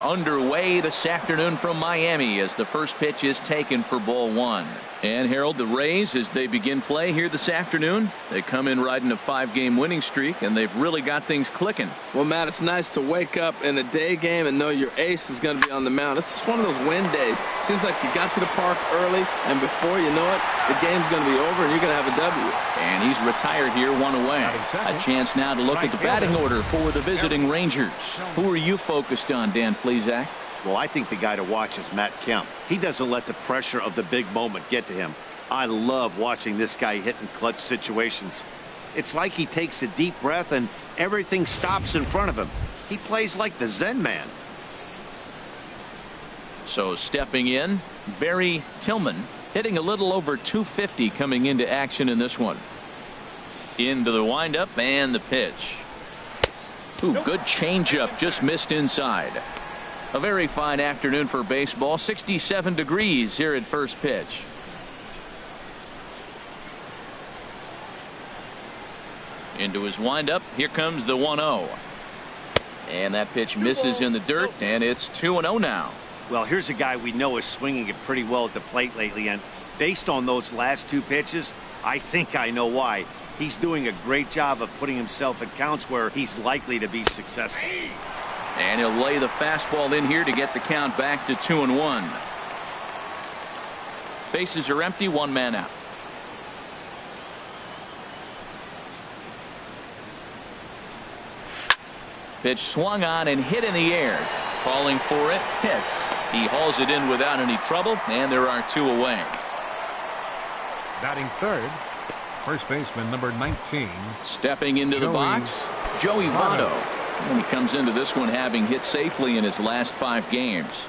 Underway this afternoon from Miami as the first pitch is taken for ball one. And Harold, the Rays, as they begin play here this afternoon, they come in riding a 5-game winning streak, and they've really got things clicking. Well, Matt, it's nice to wake up in a day game and know your ace is going to be on the mound. It's just one of those win days. Seems like you got to the park early, and before you know it, the game's going to be over, and you're going to have a W. And he's retired here, one away. A chance now to look at the batting order for the visiting Rangers. Who are you focused on, Dan Plesac? Well, I think the guy to watch is Matt Kemp. He doesn't let the pressure of the big moment get to him. I love watching this guy hit in clutch situations. It's like he takes a deep breath and everything stops in front of him. He plays like the Zen man. So stepping in, Barry Tillman, hitting a little over 250 coming into action in this one. Into the windup and the pitch. Ooh, good changeup, just missed inside. A very fine afternoon for baseball. 67 degrees here at first pitch. Into his windup. Here comes the 1-0. And that pitch misses in the dirt, and it's 2-0 now. Well, here's a guy we know is swinging it pretty well at the plate lately, and based on those last two pitches, I think I know why. He's doing a great job of putting himself in counts where he's likely to be successful. And he'll lay the fastball in here to get the count back to 2-1. Bases are empty, one man out. Pitch swung on and hit in the air. Calling for it, hits. He hauls it in without any trouble, and there are two away. Batting third, first baseman number 19. Stepping into the box, Joey Votto. And he comes into this one having hit safely in his last 5 games.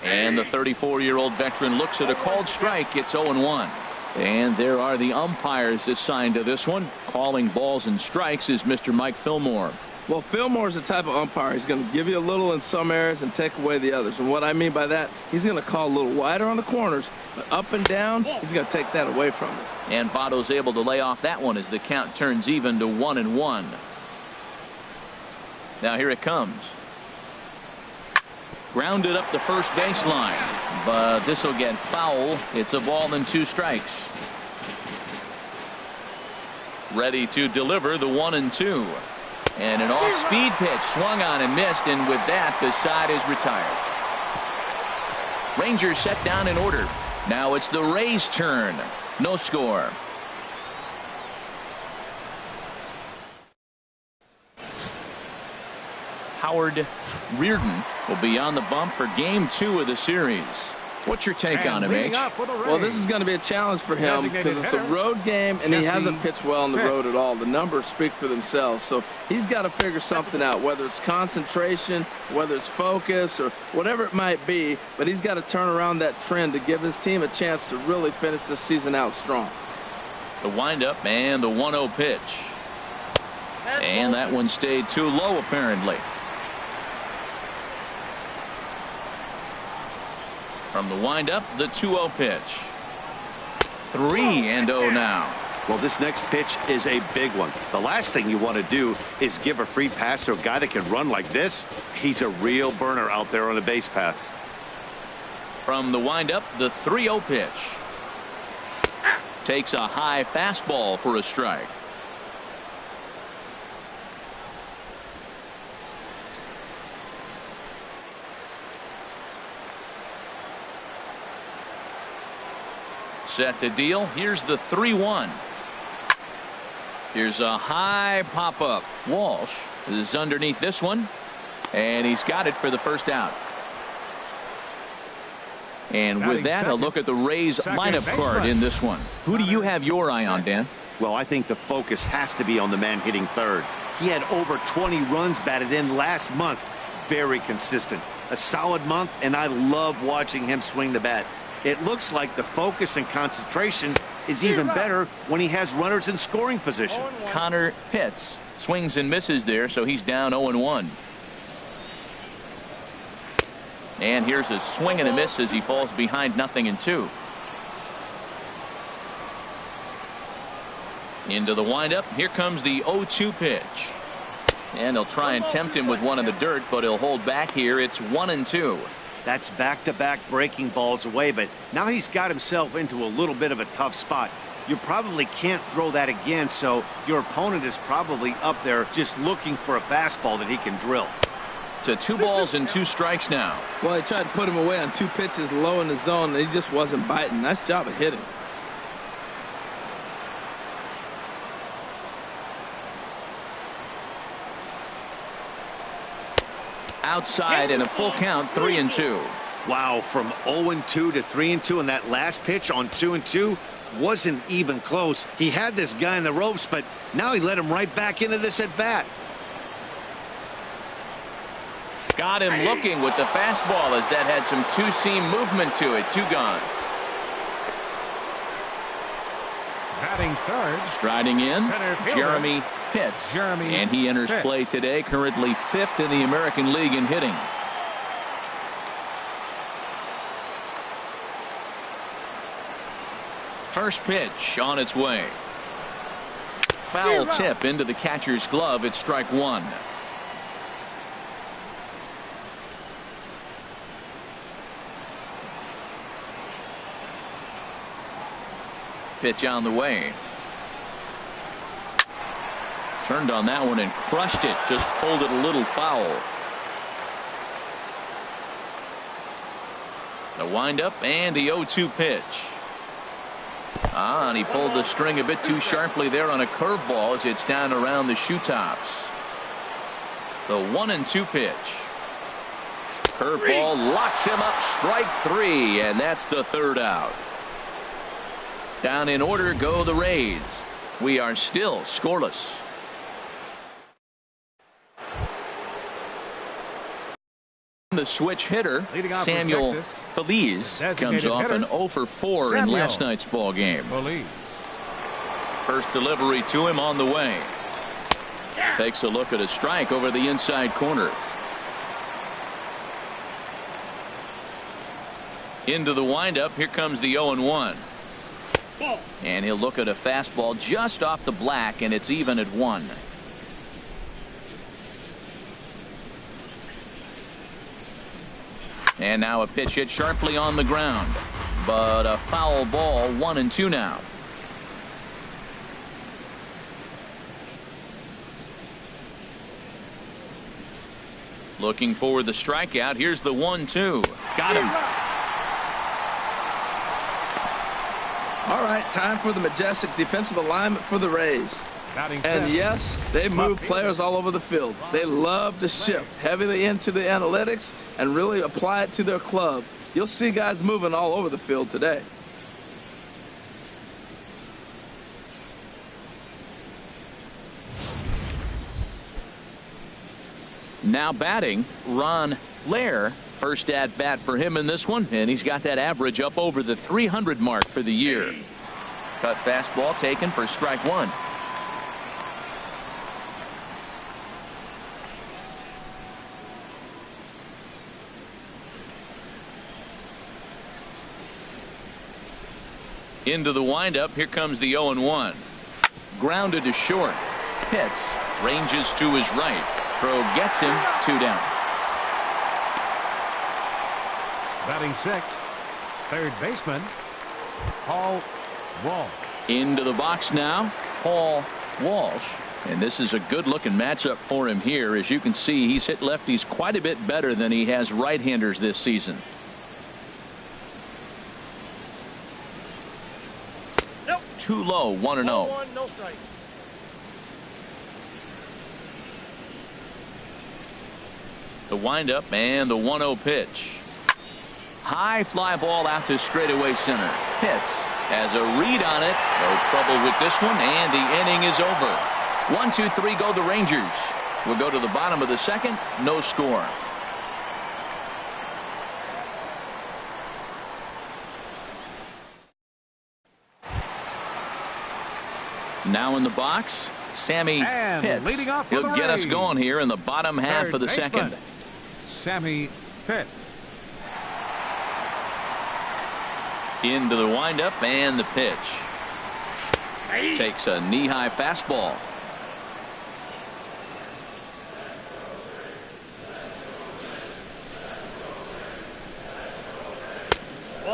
And the 34-year-old veteran looks at a called strike. It's 0-1. And there are the umpires assigned to this one. Calling balls and strikes is Mr. Mike Fillmore. Well, Fillmore's the type of umpire. He's going to give you a little in some areas and take away the others. And what I mean by that, he's going to call a little wider on the corners, but up and down, he's going to take that away from him. And Votto's able to lay off that one as the count turns even to 1-1. Now here it comes. Grounded up the first baseline, but this will get foul. It's a ball and 2 strikes. Ready to deliver the 1-2. And an off-speed pitch swung on and missed, and with that the side is retired. Rangers set down in order. Now it's the Rays' turn. No score. Howard Reardon will be on the bump for game 2 of the series. What's your take on him, H? Well, this is going to be a challenge for him because it's a road game and he hasn't pitched well on the road at all. The numbers speak for themselves. So he's got to figure something out, whether it's concentration, whether it's focus, or whatever it might be. But he's got to turn around that trend to give his team a chance to really finish this season out strong. The windup and the 1-0 pitch. And that one stayed too low, apparently. From the windup, the 2-0 pitch. 3-0 now. Well, this next pitch is a big one. The last thing you want to do is give a free pass to a guy that can run like this. He's a real burner out there on the base paths. From the windup, the 3-0 pitch. Takes a high fastball for a strike. Set to deal. Here's the 3-1. Here's a high pop-up. Walsh is underneath this one, and he's got it for the first out. And with that, a look at the Rays lineup card in this one. Who do you have your eye on, Dan? Well, I think the focus has to be on the man hitting third. He had over 20 runs batted in last month. Very consistent. A solid month, and I love watching him swing the bat. It looks like the focus and concentration is even better when he has runners in scoring position. Connor Pitts swings and misses there, so he's down 0-1. And here's a swing and a miss as he falls behind 0-2. Into the windup. Here comes the 0-2 pitch. And he'll try and tempt him with one in the dirt, but he'll hold back here. It's 1-2. That's back-to-back breaking balls away, but now he's got himself into a little bit of a tough spot. You probably can't throw that again, so your opponent is probably up there just looking for a fastball that he can drill. To 2 balls and 2 strikes now. Well, he tried to put him away on 2 pitches low in the zone, and he just wasn't biting. Nice job of hitting. Outside and a full count, 3-2. Wow, from 0-2 to 3-2, and that last pitch on 2-2 wasn't even close. He had this guy in the ropes, but now he let him right back into this at bat. Got him looking with the fastball as that had some two-seam movement to it. 2 gone. Batting third. Striding in, Center fielder. Jeremy Pitts. Jeremy and he enters Pitts. play today, currently 5th in the American League in hitting. First pitch on its way. Foul tip into the catcher's glove. It's strike 1. Pitch on the way. Turned on that one and crushed it. Just pulled it a little foul. The windup and the 0-2 pitch. And he pulled the string a bit too sharply there on a curveball as it's down around the shoe tops. The 1-2 pitch. Curveball locks him up. Strike 3, and that's the 3rd out. Down in order go the Rays. We are still scoreless. The switch hitter, Samuel Feliz, comes off an 0 for 4 in last night's ball game. First delivery to him on the way. Takes a look at a strike over the inside corner. Into the windup. Here comes the 0-1. And he'll look at a fastball just off the black, and it's even at 1. And now a pitch hit sharply on the ground, but a foul ball. 1-2 now. Looking for the strikeout. Here's the 1-2. Got him. All right, time for the majestic defensive alignment for the Rays. And yes, they move players all over the field. They love to shift heavily into the analytics and really apply it to their club. You'll see guys moving all over the field today. Now batting, Ron Lair. First at bat for him in this one, and he's got that average up over the 300 mark for the year. Cut fastball taken for strike 1. Into the windup. Here comes the 0-1. Grounded to short. Pitts ranges to his right. Throw gets him. 2 down. Batting 6th, third baseman, Paul Walsh. Into the box now, Paul Walsh. And this is a good-looking matchup for him here. As you can see, he's hit lefties quite a bit better than he has right-handers this season. Nope. Too low, 1-0. No strike. The windup and the 1-0 pitch. High fly ball out to straightaway center. Pitts has a read on it. No trouble with this one, and the inning is over. 1-2-3 go the Rangers. We'll go to the bottom of the 2nd. No score. Now in the box, Sammy And Pitts. leading off for He'll the get us Rays, going here in the bottom half third of the baseman, 2nd. Sammy Pitts. Into the windup and the pitch. Takes a knee-high fastball.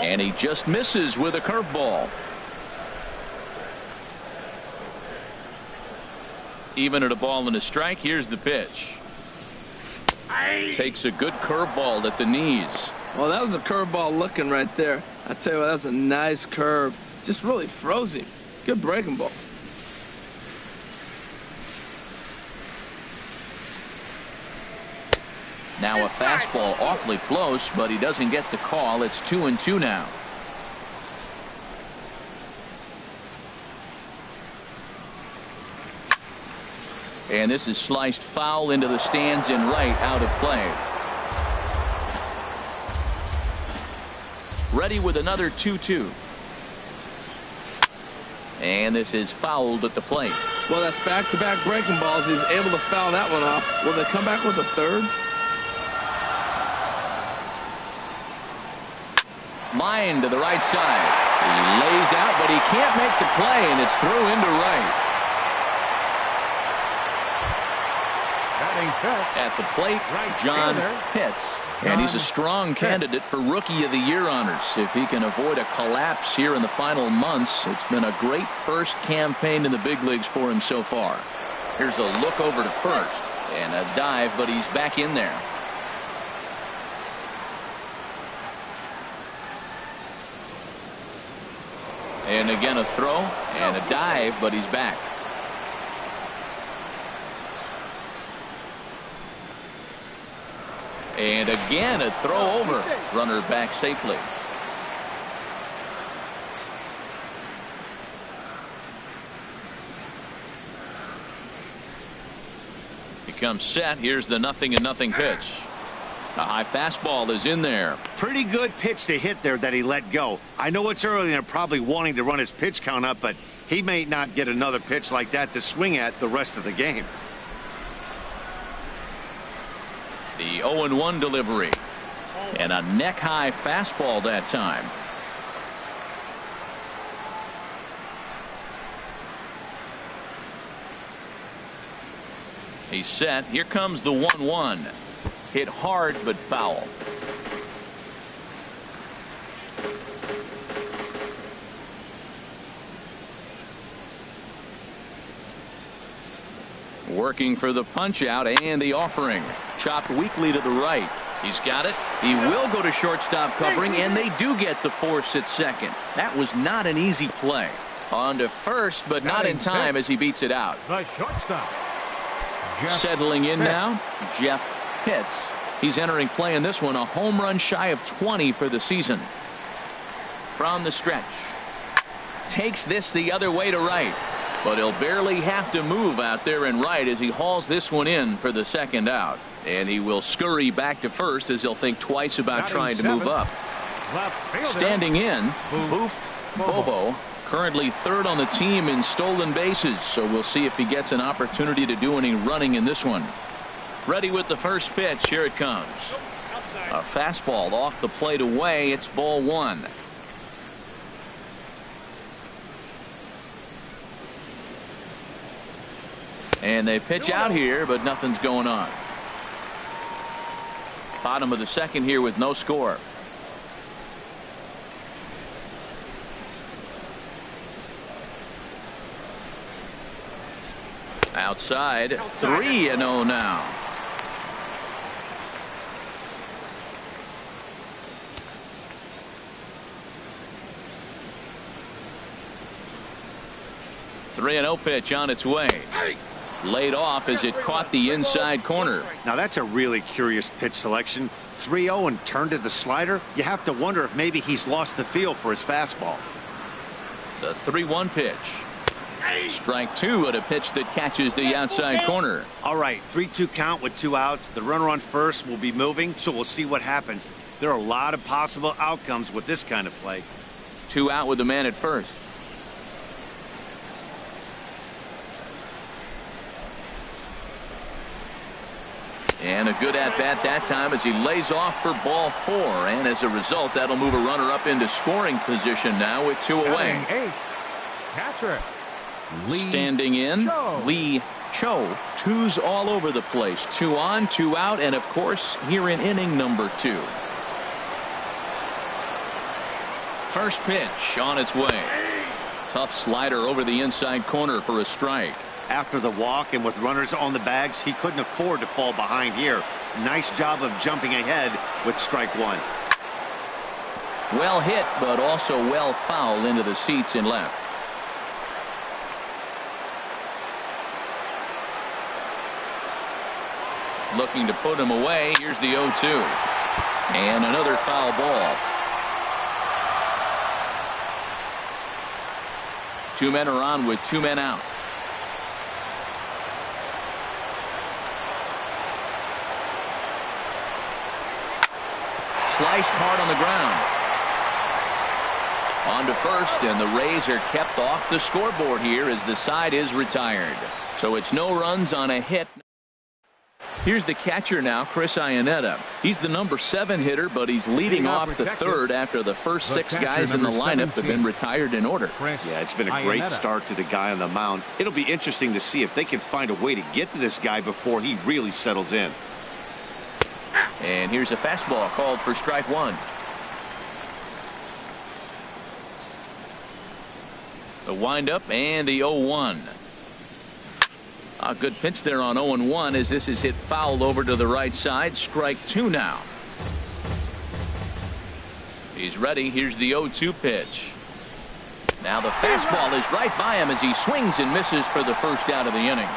And he just misses with a curveball. Even at a ball and a strike, here's the pitch. Takes a good curveball at the knees. Well, that was a curveball looking right there. I tell you what, that was a nice curve. Just really froze him. Good breaking ball. Now a fastball awfully close, but he doesn't get the call. It's 2-2 now. And this is sliced foul into the stands in right, out of play. Ready with another 2-2. And this is fouled at the plate. Well, that's back-to-back breaking balls. He's able to foul that one off. Will they come back with a third? Line to the right side. He lays out, but he can't make the play, and it's through into right. At the plate, John Pitts. And he's a strong candidate for Rookie of the Year honors. If he can avoid a collapse here in the final months, it's been a great first campaign in the big leagues for him so far. Here's a look over to first and a dive, but he's back in there. And again a throw and a dive, but he's back. And again a throw over. Runner back safely. He comes set. Here's the 0-0 pitch. A high fastball is in there. Pretty good pitch to hit there that he let go. I know it's early and they're probably wanting to run his pitch count up, but he may not get another pitch like that to swing at the rest of the game. The 0-1 delivery. And a neck-high fastball that time. He's set. Here comes the 1-1. Hit hard but foul. Working for the punch out and the offering. Chopped weakly to the right. He's got it. He will go to shortstop covering, and they do get the force at second. That was not an easy play. On to first, but not in time as he beats it out. The shortstop. Settling in now, Jeff Pitts. He's entering play in this one, a home run shy of 20 for the season. From the stretch. Takes this the other way to right. But he'll barely have to move out there in right as he hauls this one in for the second out. And he will scurry back to first as he'll think twice about trying to move up. Standing in, Boof Bobo, currently third on the team in stolen bases. So we'll see if he gets an opportunity to do any running in this one. Ready with the first pitch. Here it comes. A fastball off the plate away. It's ball one. And they pitch out here, but nothing's going on. Bottom of the second here with no score. Outside, 3-0 now. .3-0 pitch on its way. Laid off as it caught the inside corner. Now that's a really curious pitch selection. 3-0 and turned to the slider. You have to wonder if maybe he's lost the feel for his fastball. The 3-1 pitch. Strike two at a pitch that catches the outside corner. All right, 3-2 count with 2 outs. The runner on first will be moving, so we'll see what happens. There are a lot of possible outcomes with this kind of play. 2 out with the man at first. And a good at-bat that time as he lays off for ball 4. And as a result, that'll move a runner up into scoring position now with 2 away. Catcher. Standing in, Lee Cho. 2s all over the place. 2 on, 2 out, and of course here in inning number 2. First pitch on its way. Tough slider over the inside corner for a strike. After the walk and with runners on the bags, he couldn't afford to fall behind here. Nice job of jumping ahead with strike one. Well hit, but also well fouled into the seats in left. Looking to put him away. Here's the 0-2. And another foul ball. Two men are on with two men out. Sliced hard on the ground. On to first, and the Rays are kept off the scoreboard here as the side is retired. So it's no runs on a hit. Here's the catcher now, Chris Iannetta. He's the number 7 hitter, but he's leading off the third after the first 6 guys in the lineup have been retired in order. Yeah, it's been a great start to the guy on the mound. It'll be interesting to see if they can find a way to get to this guy before he really settles in. And here's a fastball called for strike one. The windup and the 0-1. A good pitch there on 0-1 as this is hit fouled over to the right side. Strike two now. He's ready. Here's the 0-2 pitch. Now the fastball is right by him as he swings and misses for the first out of the inning.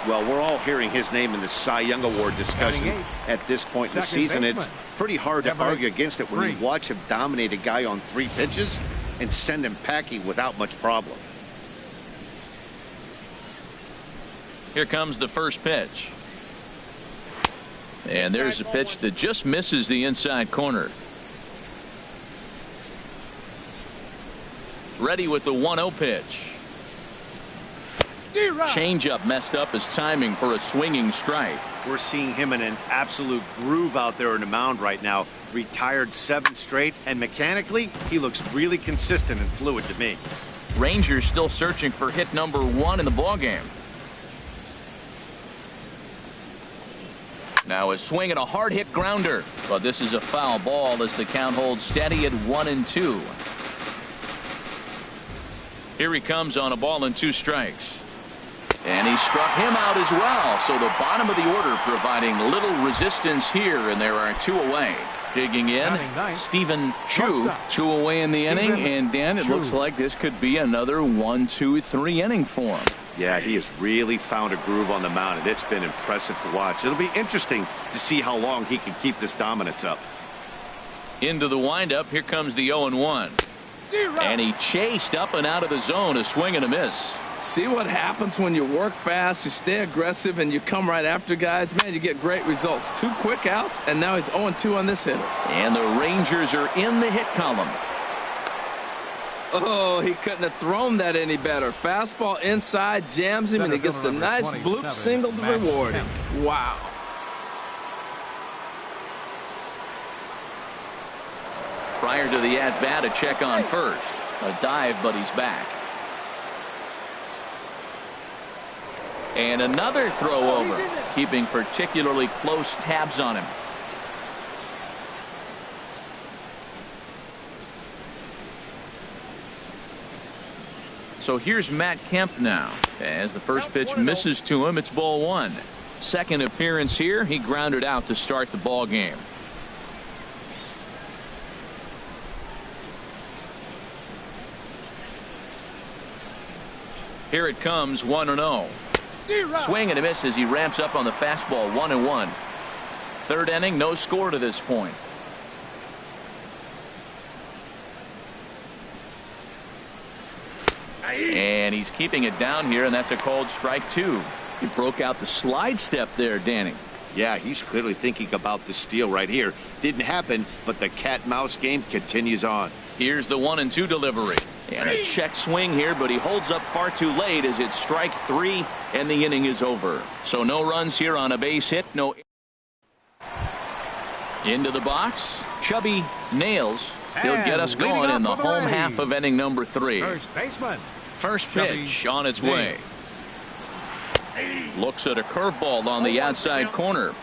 Well, we're all hearing his name in the Cy Young Award discussion at this point in the season. It's pretty hard to argue against it when you watch him dominate a guy on 3 pitches and send him packing without much problem. Here comes the first pitch. And there's a pitch that just misses the inside corner. Ready with the 1-0 pitch. Changeup messed up his timing for a swinging strike. We're seeing him in an absolute groove out there in the mound right now. Retired 7 straight, and mechanically, he looks really consistent and fluid to me. Rangers still searching for hit number 1 in the ballgame. Now a swing and a hard hit grounder, but this is a foul ball as the count holds steady at 1-2. Here he comes on a ball and 2 strikes. And he struck him out as well. So the bottom of the order providing little resistance here, and there are 2 away. Digging in, Stephen Chu, 2 away in the inning, and Dan, it looks like this could be another 1-2-3 inning for him. Yeah, he has really found a groove on the mound, and it's been impressive to watch. It'll be interesting to see how long he can keep this dominance up. Into the windup, here comes the 0-1. And he chased up and out of the zone, a swing and a miss. See what happens when you work fast, you stay aggressive, and you come right after guys. Man, you get great results. 2 quick outs, and now he's 0-2 on this hitter. And the Rangers are in the hit column. Oh, he couldn't have thrown that any better. Fastball inside, jams him, and he gets a nice bloop single to reward him. Wow. Prior to the at-bat, a check on first. A dive, but he's back. And another throw over, keeping particularly close tabs on him. So here's Matt Kemp now. As the first pitch misses to him, it's ball 1. Second appearance here, he grounded out to start the ball game. Here it comes, 1-0. Swing and a miss as he ramps up on the fastball, 1-1. Third inning, no score to this point. And he's keeping it down here, and that's a called strike 2. He broke out the slide step there, Danny. Yeah, he's clearly thinking about the steal right here. Didn't happen, but the cat-mouse game continues on. Here's the 1-2 delivery. And a check swing here, but he holds up far too late as it's strike 3, and the inning is over. So no runs here on a base hit. No. Into the box. Chubby Nails. He'll get us going in the home half of inning number 3. First baseman. First pitch on its way. Looks at a curveball on the outside corner.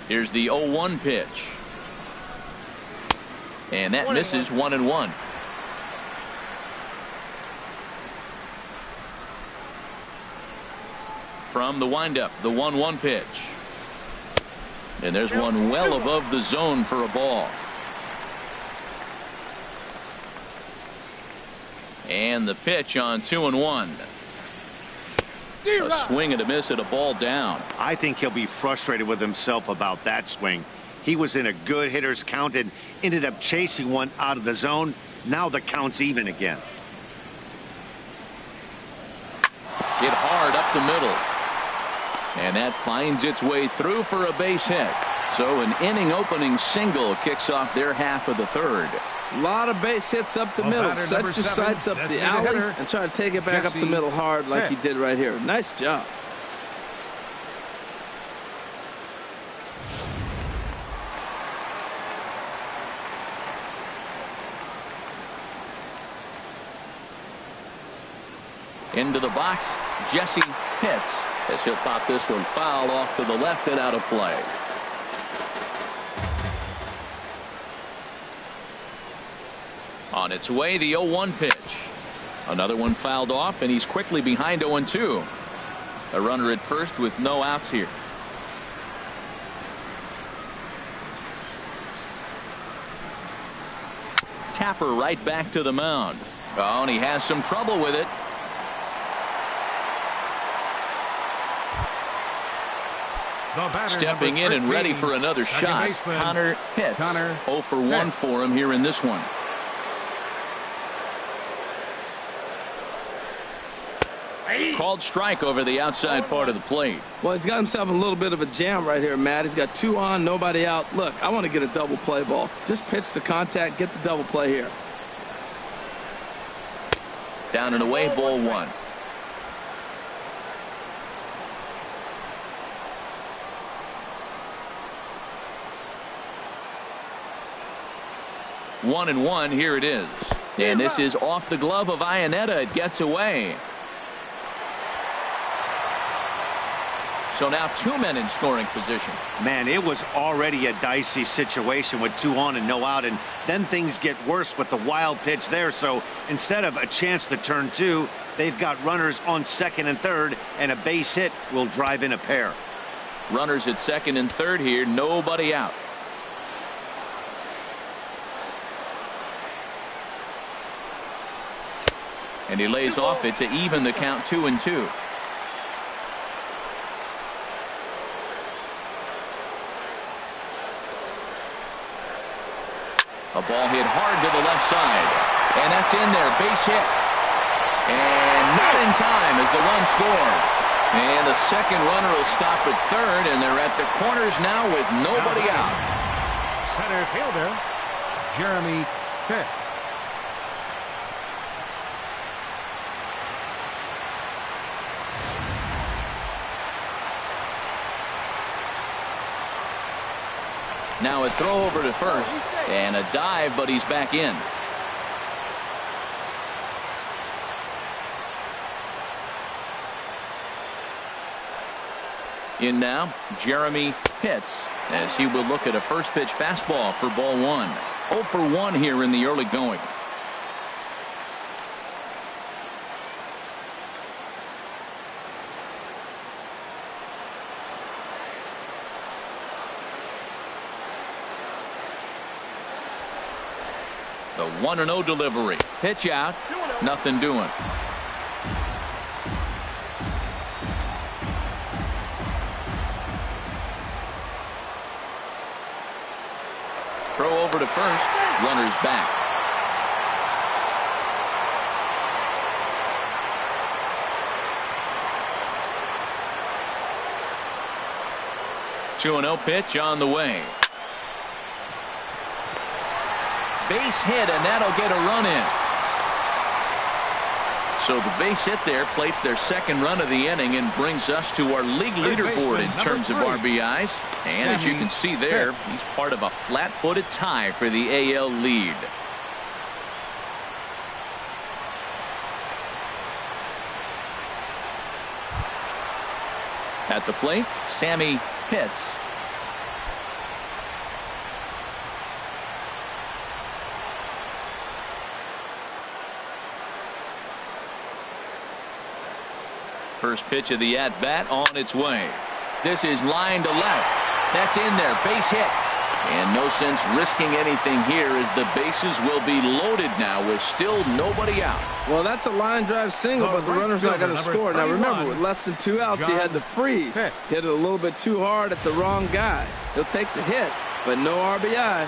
Here's the 0-1 pitch. And that misses 1-1. From the windup, the 1-1 pitch. And there's one well above the zone for a ball. And the pitch on 2-1. A swing and a miss at a ball down. I think he'll be frustrated with himself about that swing. He was in a good hitter's count and ended up chasing one out of the zone. Now the count's even again. Hit hard up the middle. And that finds its way through for a base hit. So an inning opening single kicks off their half of the third. A lot of base hits up the middle. Set your sights up the alleys and try to take it back up the middle hard like he did right here. Nice job. Into the box, Jesse Pitts, as he'll pop this one foul off to the left and out of play. On its way, the 0-1 pitch. Another one fouled off, and he's quickly behind 0-2. A runner at first with no outs here. Tapper right back to the mound. Oh, and he has some trouble with it. Stepping in and ready for another shot, Connor Pitts. 0 for 1 for him here in this one. Called strike over the outside part of the plate. Well, he's got himself a little bit of a jam right here, Matt. He's got 2 on, nobody out. Look, I want to get a double play ball. Just pitch the contact, get the double play here. Down and away, ball 1. One and one, here it is. And this is off the glove of Iannetta. It gets away. So now 2 men in scoring position. Man, it was already a dicey situation with 2 on and no out, and then things get worse with the wild pitch there. So instead of a chance to turn 2, they've got runners on second and third, and a base hit will drive in a pair. Runners at second and third here, nobody out. And he lays off it to even the count 2-2. A ball hit hard to the left side. And that's in there. Base hit. And not in time as the run scores. And the second runner will stop at third, and they're at the corners now with nobody out. Center fielder, Jeremy Pitts. Now a throw over to first and a dive, but he's back in. In now, Jeremy Pitts, as he will look at a first pitch fastball for ball 1. 0 for 1 here in the early going. The 1-0 delivery. Pitch out. Nothing doing. Throw over to first. Runners back. Two 2-0 pitch on the way. Base hit, and that'll get a run in. So the base hit there plates their second run of the inning and brings us to our league leaderboard in terms of RBIs. And as you can see there, he's part of a flat-footed tie for the AL lead. At the plate, Sammy Pitts. First pitch of the at-bat on its way. This is line to left. That's in there. Base hit. And no sense risking anything here as the bases will be loaded now with still nobody out. Well, that's a line drive single, but the runner's not going to score. Now remember, with less than 2 outs, he had to freeze. Hit it a little bit too hard at the wrong guy. He'll take the hit, but no RBI.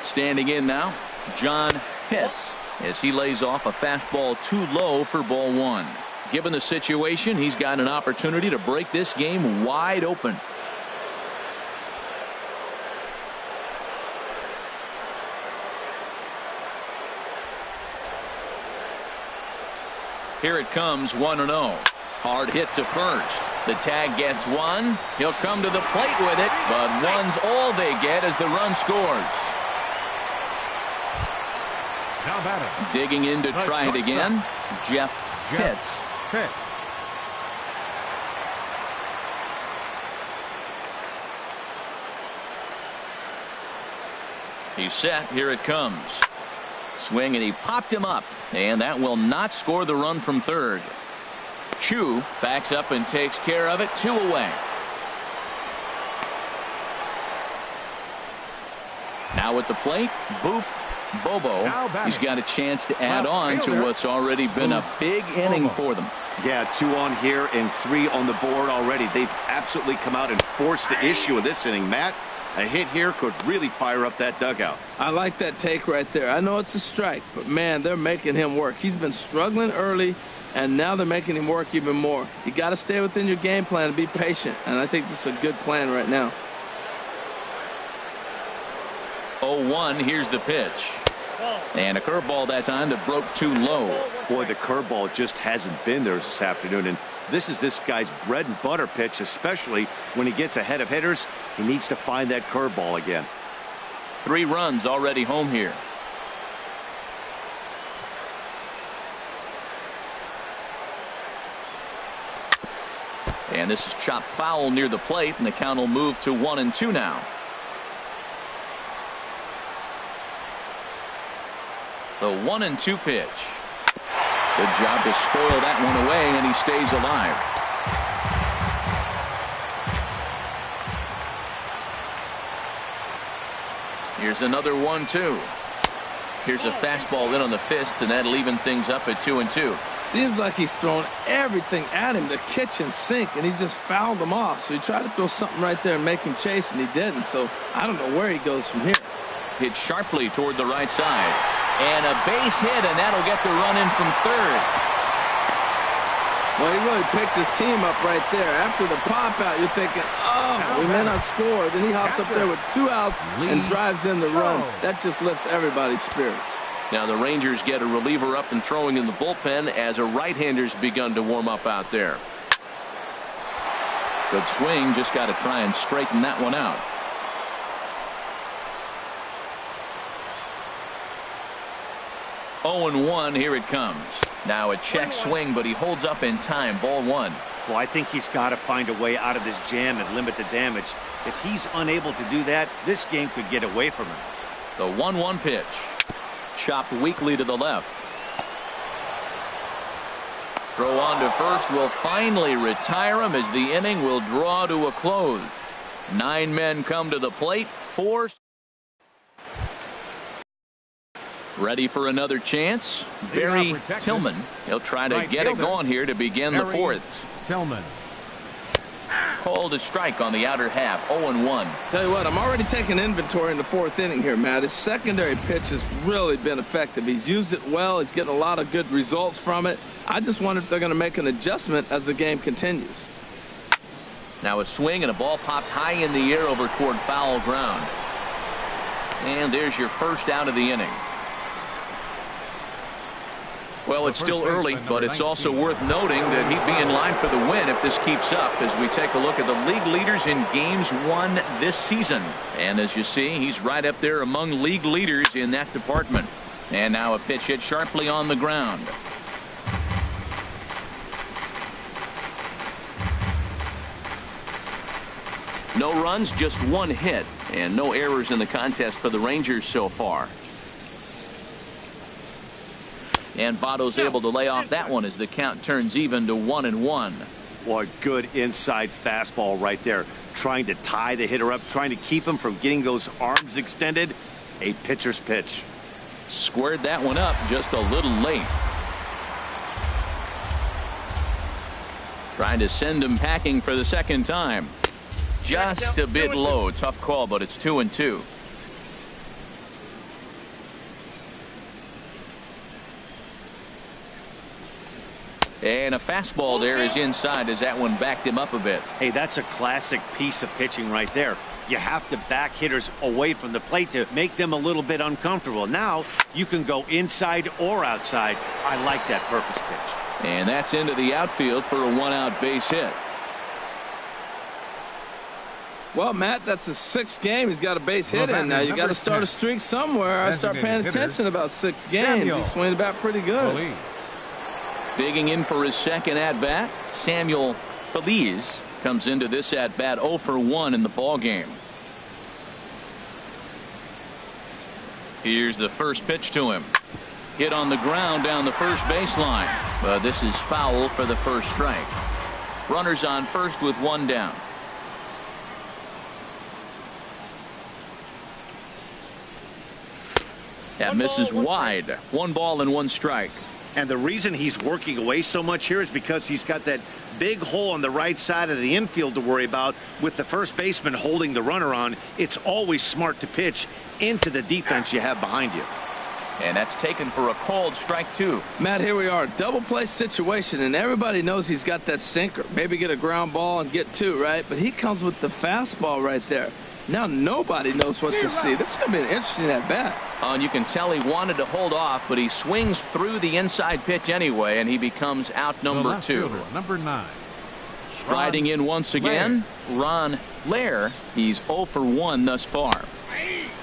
Standing in now, John Pitts, as he lays off a fastball too low for ball 1. Given the situation, he's got an opportunity to break this game wide open. Here it comes, 1-0. Hard hit to first. The tag gets one. He'll come to the plate with it, but one's all they get as the run scores. Now batter. Digging in to try it again, Jeff Pitts. He's set. Here it comes. Swing, and he popped him up, and that will not score the run from third. Chu backs up and takes care of it. 2 away. Now at the plate, Boof Bobo. He's got a chance to add on to what's already been a big inning for them. Yeah, 2 on here and 3 on the board already. They've absolutely come out and forced the issue in this inning. Matt, a hit here could really fire up that dugout. I like that take right there. I know it's a strike, but man, they're making him work. He's been struggling early, and now they're making him work even more. You got to stay within your game plan and be patient, and I think this is a good plan right now. 0-1. Here's the pitch. And a curveball that time that broke too low. Boy, the curveball just hasn't been there this afternoon, and this is this guy's bread and butter pitch, especially when he gets ahead of hitters. He needs to find that curveball again. 3 runs already home here. And this is chopped foul near the plate, and the count will move to 1-2 now. The 1-2 pitch. Good job to spoil that one away, and he stays alive. Here's another 1-2. Here's a fastball in on the fists, and that'll even things up at 2-2. Seems like he's thrown everything at him, the kitchen sink, and he just fouled them off. So he tried to throw something right there and make him chase, and he didn't. So I don't know where he goes from here. Hit sharply toward the right side. And a base hit, and that'll get the run in from third. Well, he really picked his team up right there. After the pop out, you're thinking, oh, we may not score. Then he hops up there with 2 outs and drives in the run. That just lifts everybody's spirits. Now the Rangers get a reliever up and throwing in the bullpen as a right-hander's begun to warm up out there. Good swing, just got to try and straighten that one out. Oh, 0-1, here it comes. Now a check swing, but he holds up in time. Ball 1. Well, I think he's got to find a way out of this jam and limit the damage. If he's unable to do that, this game could get away from him. The 1-1 pitch. Chopped weakly to the left. Throw on to first will finally retire him as the inning will draw to a close. 9 men come to the plate. 4. Ready for another chance. Barry Tillman. He'll try to get it going here to begin the 4th. Tillman. Called a strike on the outer half. 0-1. Tell you what, I'm already taking inventory in the 4th inning here, Matt. His secondary pitch has really been effective. He's used it well. He's getting a lot of good results from it. I just wonder if they're going to make an adjustment as the game continues. Now a swing and a ball popped high in the air over toward foul ground. And there's your first out of the inning. Well, it's still early, but it's also worth noting that he'd be in line for the win if this keeps up as we take a look at the league leaders in games won this season. And as you see, he's right up there among league leaders in that department. And now a pitch hit sharply on the ground. No runs, just 1 hit, and no errors in the contest for the Rangers so far. And Votto's able to lay off that one as the count turns even to 1-1. Boy, good inside fastball right there. Trying to tie the hitter up, trying to keep him from getting those arms extended. A pitcher's pitch. Squared that one up just a little late. Trying to send him packing for the second time. Just a bit low. Tough call, but it's 2-2. And a fastball there is inside as that one backed him up a bit. Hey, that's a classic piece of pitching right there. You have to back hitters away from the plate to make them a little bit uncomfortable. Now you can go inside or outside. I like that purpose pitch. And that's into the outfield for a 1-out base hit. Well, Matt, that's his 6th game. He's got a base hit in now. You got to start a streak somewhere. I start paying attention about 6 games. He's swinging the bat pretty good. Digging in for his second at-bat, Samuel Feliz comes into this at-bat 0 for 1 in the ball game. Here's the first pitch to him. Hit on the ground down the first baseline. But this is foul for the first strike. Runners on first with 1 down. That misses wide. 1 ball and 1 strike. And the reason he's working away so much here is because he's got that big hole on the right side of the infield to worry about with the first baseman holding the runner on. It's always smart to pitch into the defense you have behind you. And that's taken for a called strike 2. Matt, here we are. Double play situation, and everybody knows he's got that sinker. Maybe get a ground ball and get 2, right? But he comes with the fastball right there. Now nobody knows what to see. This is going to be an interesting at-bat. And you can tell he wanted to hold off, but he swings through the inside pitch anyway, and he becomes out number 2. Number 9. Striding in once again, Ron Lair. He's 0 for 1 thus far.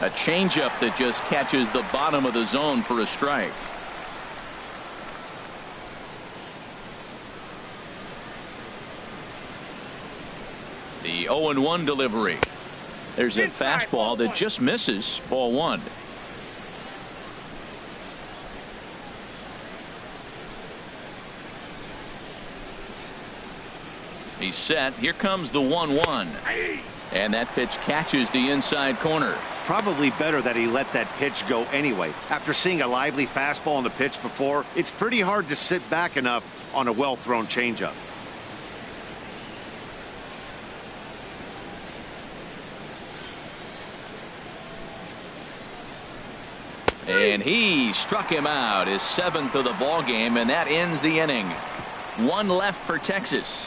A changeup that just catches the bottom of the zone for a strike. The 0-1 delivery. There's a fastball that just misses. Ball 1. He's set. Here comes the 1-1. And that pitch catches the inside corner. Probably better that he let that pitch go anyway. After seeing a lively fastball on the pitch before, it's pretty hard to sit back enough on a well-thrown changeup. And he struck him out, his 7th of the ball game, and that ends the inning. 1 left for Texas.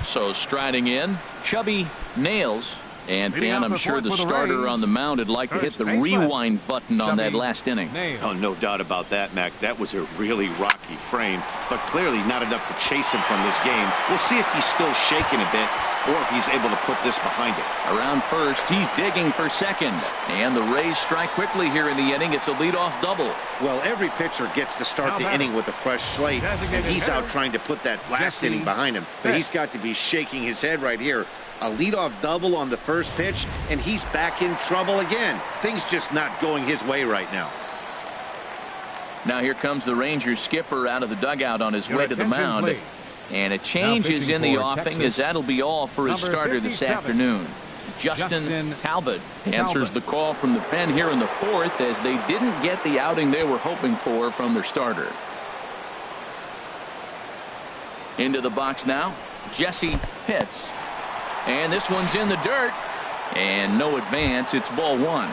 So striding in, Chubby Nails. And Dan, I'm sure the starter on the mound would like to hit the rewind button on that last inning. Oh, no doubt about that, Mac. That was a really rocky frame, but clearly not enough to chase him from this game. We'll see if he's still shaking a bit or if he's able to put this behind him. Around first, he's digging for second. And the Rays strike quickly here in the inning. It's a leadoff double. Well, every pitcher gets to start the inning with a fresh slate, and he's out trying to put that last inning behind him. But he's got to be shaking his head right here. A leadoff double on the first pitch, and he's back in trouble again. Things just not going his way right now. Now here comes the Rangers skipper out of the dugout on his way to the mound. Please. And a change is in the offing, as that'll be all for his starter this afternoon. Justin Talbot answers the call from the pen here in the 4th, as they didn't get the outing they were hoping for from their starter. Into the box now, Jesse Pitts. And this one's in the dirt. And no advance. It's ball 1.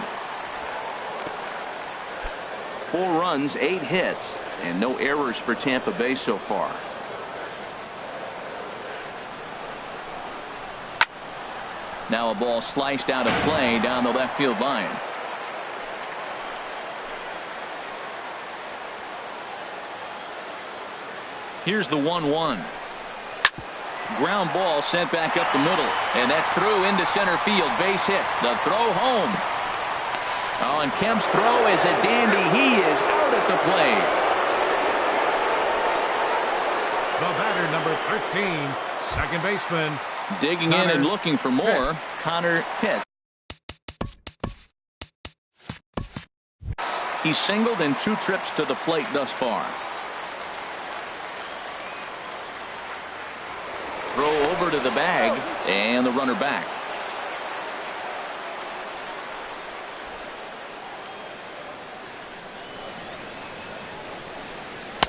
4 runs, 8 hits, and no errors for Tampa Bay so far. Now a ball sliced out of play down the left field line. Here's the 1-1. Ground ball sent back up the middle, and that's through into center field. Base hit. The throw home. Oh, and Kemp's throw is a dandy. He is out at the plate. The batter, number 13, second baseman. Digging in and looking for more, Connor Pitts. He's singled in 2 trips to the plate thus far. Throw over to the bag, and the runner back.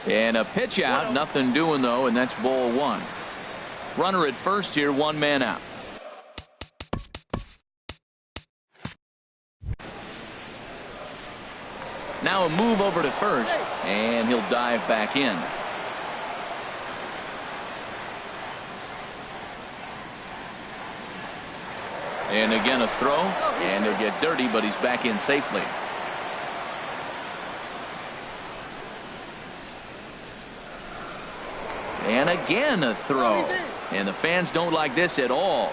And a pitch out, nothing doing though, and that's ball 1. Runner at first here, 1 man out. Now a move over to first, and he'll dive back in. And again a throw, and he'll get dirty, but he's back in safely. And again a throw. And the fans don't like this at all.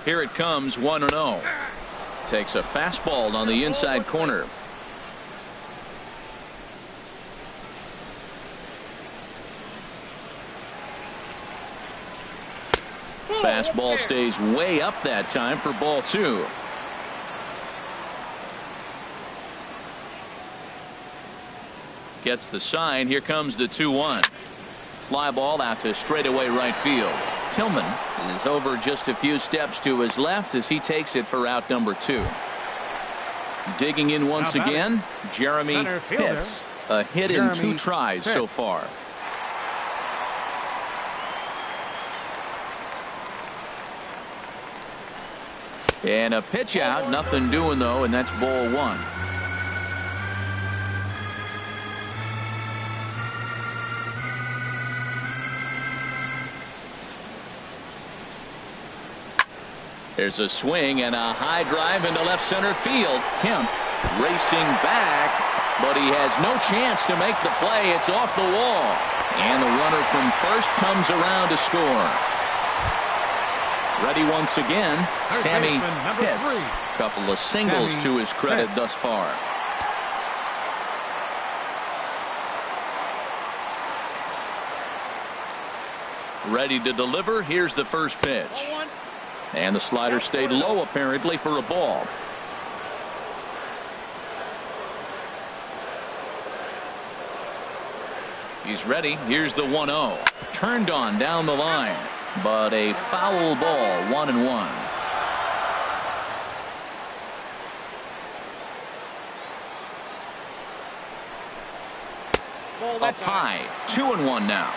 Here it comes, 1-0. Takes a fastball on the inside corner. Fastball stays way up that time for ball 2. Gets the sign. Here comes the 2-1. Fly ball out to straightaway right field. Tillman is over just a few steps to his left as he takes it for out number 2. Digging in once again, Jeremy Pitts. A hit in 2 tries so far. And a pitch out, nothing doing though, and that's ball 1. There's a swing and a high drive into left center field. Kemp racing back, but he has no chance to make the play. It's off the wall. And the runner from first comes around to score. Ready once again, Sammy Pitts. Couple of singles to his credit thus far. Ready to deliver. Here's the first pitch. And the slider stayed low apparently for a ball. He's ready. Here's the 1-0. Turned on down the line, but a foul ball. 1-1. Up high. 2-1 now.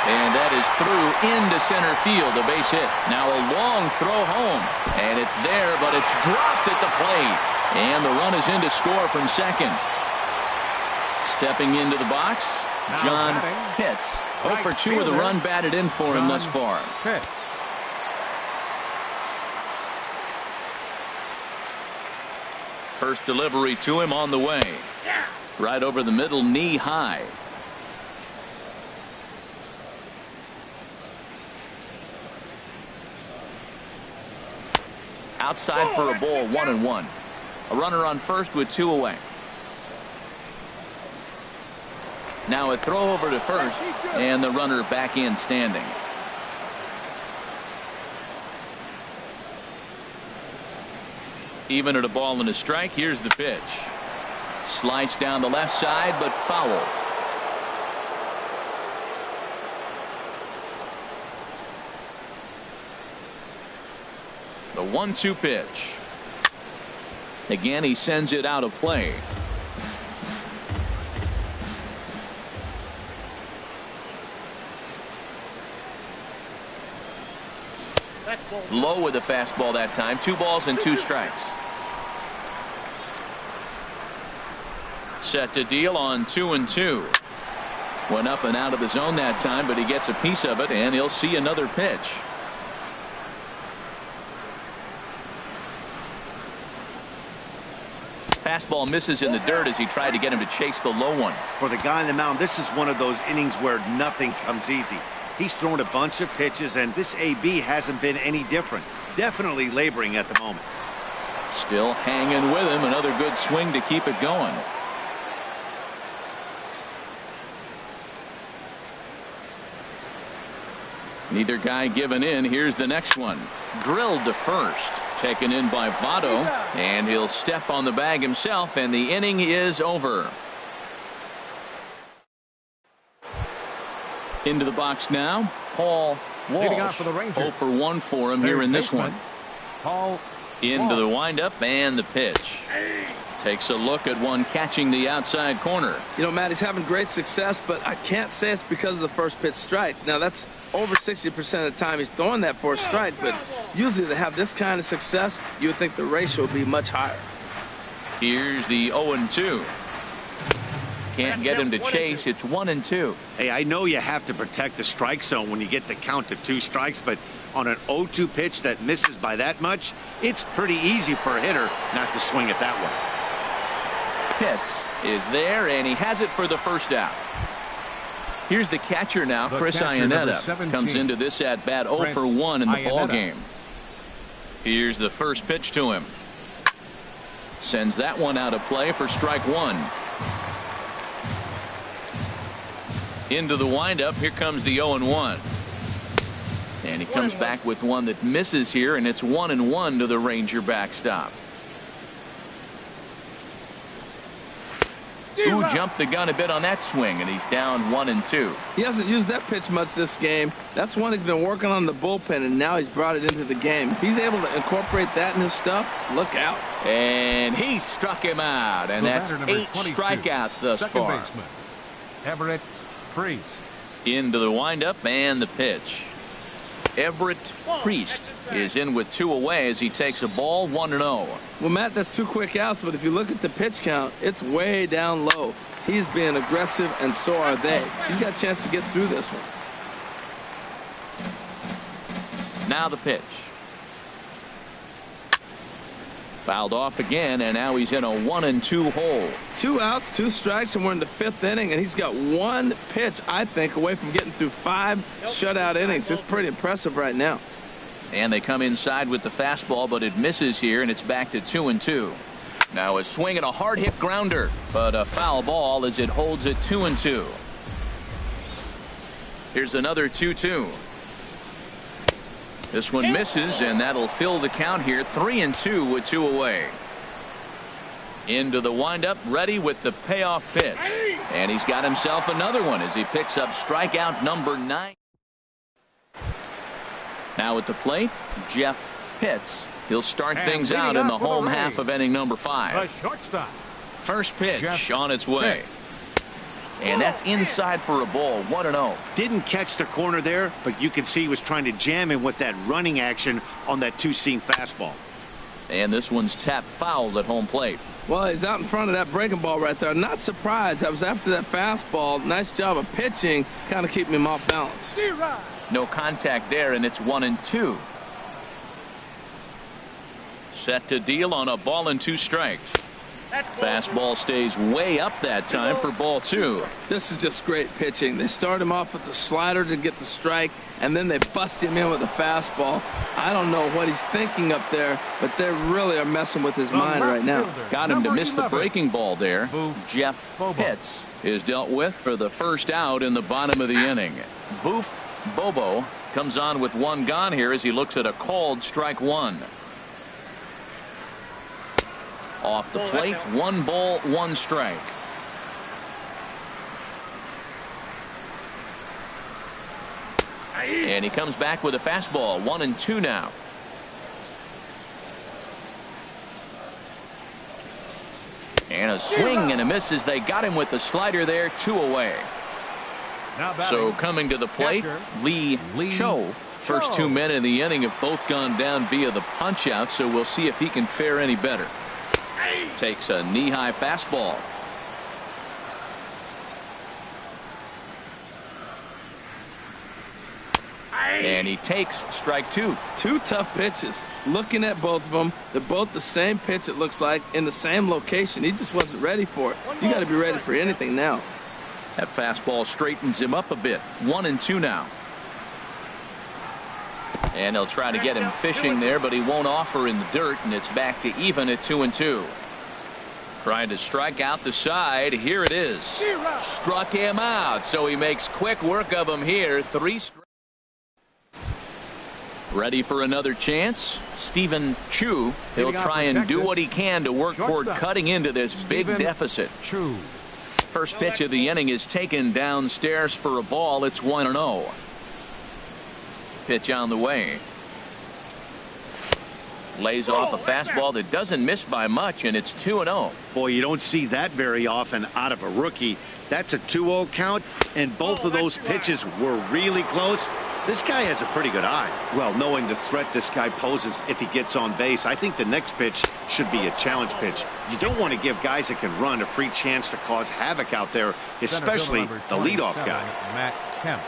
And that is through into center field, a base hit. Now a long throw home, and it's there, but it's dropped at the plate. And the run is in to score from second. Stepping into the box, John Pitts. 0 for 2 with a run batted in for him thus far. First delivery to him on the way. Right over the middle, knee high. Outside for a ball, 1-1. A runner on first with 2 away. Now a throw over to first, and the runner back in standing. Even at a ball and a strike, here's the pitch. Sliced down the left side, but foul. The 1-2 pitch. Again, he sends it out of play. Low with the fastball that time. 2 balls and 2 strikes. Set to deal on 2-2. Went up and out of the zone that time, but he gets a piece of it, and he'll see another pitch. Fastball misses in the dirt as he tried to get him to chase the low one. For the guy on the mound, this is one of those innings where nothing comes easy. He's thrown a bunch of pitches, and this AB hasn't been any different. Definitely laboring at the moment. Still hanging with him. Another good swing to keep it going. Neither guy giving in. Here's the next one. Drilled to first. Taken in by Votto. And he'll step on the bag himself, and the inning is over. Into the box now, Paul Walsh. 0 for 1 for him here in this one. Paul Into the windup and the pitch. Takes a look at one catching the outside corner. You know, Matt, he's having great success, but I can't say it's because of the first pitch strike. Now, that's over 60% of the time he's throwing that for a strike, but usually to have this kind of success, you would think the ratio would be much higher. Here's the 0-2. Can't get him to chase. It's 1-2. Hey, I know you have to protect the strike zone when you get the count to 2 strikes, but on an 0-2 pitch that misses by that much, it's pretty easy for a hitter not to swing it that way. Pitts is there, and he has it for the first out. Here's the catcher now, Chris Iannetta. Comes into this at bat 0 for 1 in the ball game. Here's the first pitch to him. Sends that one out of play for strike 1. Into the windup. Here comes the 0-1. And he comes back with one that misses here, and it's 1-1 to the Ranger backstop. Who jumped the gun a bit on that swing, and he's down 1-2. He hasn't used that pitch much this game. That's one he's been working on the bullpen, and now he's brought it into the game. If he's able to incorporate that in his stuff, look out. And he struck him out, and that's 8 strikeouts thus far. Baseman, Everett Priest. Into the windup and the pitch. Everett Priest is in with 2 away as he takes a ball 1-0. Well, Matt, that's 2 quick outs, but if you look at the pitch count, it's way down low. He's being aggressive, and so are they. He's got a chance to get through this one. Now the pitch. Fouled off again, and now he's in a 1-2 hole. 2 outs, 2 strikes, and we're in the 5th inning, and he's got 1 pitch, I think, away from getting through 5 shutout innings. It's pretty impressive right now. And they come inside with the fastball, but it misses here, and it's back to 2-2. Now a swing and a hard hit grounder, but a foul ball as it holds it 2-2. Here's another 2-2. This one misses, and that'll fill the count here. 3-2 with 2 away. Into the windup, ready with the payoff pitch. And he's got himself another one as he picks up strikeout number 9. Now at the plate, Jeff Pitts. He'll start things out in the home half of inning number 5. First pitch on its way. And that's inside for a ball. 1-0. Didn't catch the corner there, but you can see he was trying to jam him with that running action on that 2-seam fastball. And this one's tapped foul at home plate. Well, he's out in front of that breaking ball right there. Not surprised. That was after that fastball. Nice job of pitching, kind of keeping him off balance. No contact there, and it's 1-2. Set to deal on a ball and 2 strikes. Fastball stays way up that time for ball 2. This is just great pitching. They start him off with the slider to get the strike, and then they bust him in with a fastball. I don't know what he's thinking up there, but they really are messing with his mind right now. Got him to miss the breaking ball there. Jeff Pitts is dealt with for the first out in the bottom of the inning. Boof Bobo comes on with 1 gone here as he looks at a called strike 1. Off the plate, 1 ball, 1 strike. And he comes back with a fastball. 1-2 now. And a swing and a miss as they got him with the slider there. 2 away. So coming to the plate, Lee Cho. First 2 men in the inning have both gone down via the punch out, so we'll see if he can fare any better. Takes a knee-high fastball. And he takes strike 2. 2 tough pitches. Looking at both of them, they're both the same pitch, it looks like, in the same location. He just wasn't ready for it. You got to be ready for anything now. That fastball straightens him up a bit. 1-2 now. And they'll try to get him fishing there, but he won't offer in the dirt, and it's back to even at 2-2. Trying to strike out the side. Here it is. Struck him out, so he makes quick work of him here. 3 strikes. Ready for another chance. Stephen Chu. He'll try and do what he can to work toward cutting into this big deficit. Chu. First pitch of the inning is taken downstairs for a ball. It's 1-0. Pitch on the way. Lays off a fastball that doesn't miss by much, and it's 2-0. Boy, you don't see that very often out of a rookie. That's a 2-0 count, and both of those pitches were really close. This guy has a pretty good eye. Well, knowing the threat this guy poses if he gets on base, I think the next pitch should be a challenge pitch. You don't want to give guys that can run a free chance to cause havoc out there, especially the leadoff guy. Matt Kemp.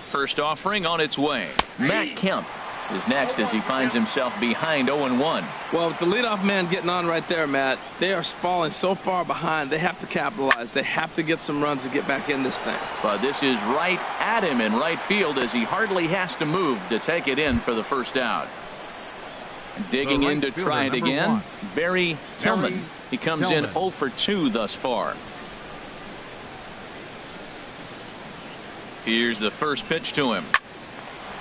First offering on its way. Matt Kemp is next as he finds himself behind 0-1. Well, with the leadoff man getting on right there, Matt, they are falling so far behind. They have to capitalize. They have to get some runs to get back in this thing. But this is right at him in right field as he hardly has to move to take it in for the first out. Digging in to try it again, Barry Tillman. He comes in 0 for 2 thus far. Here's the first pitch to him.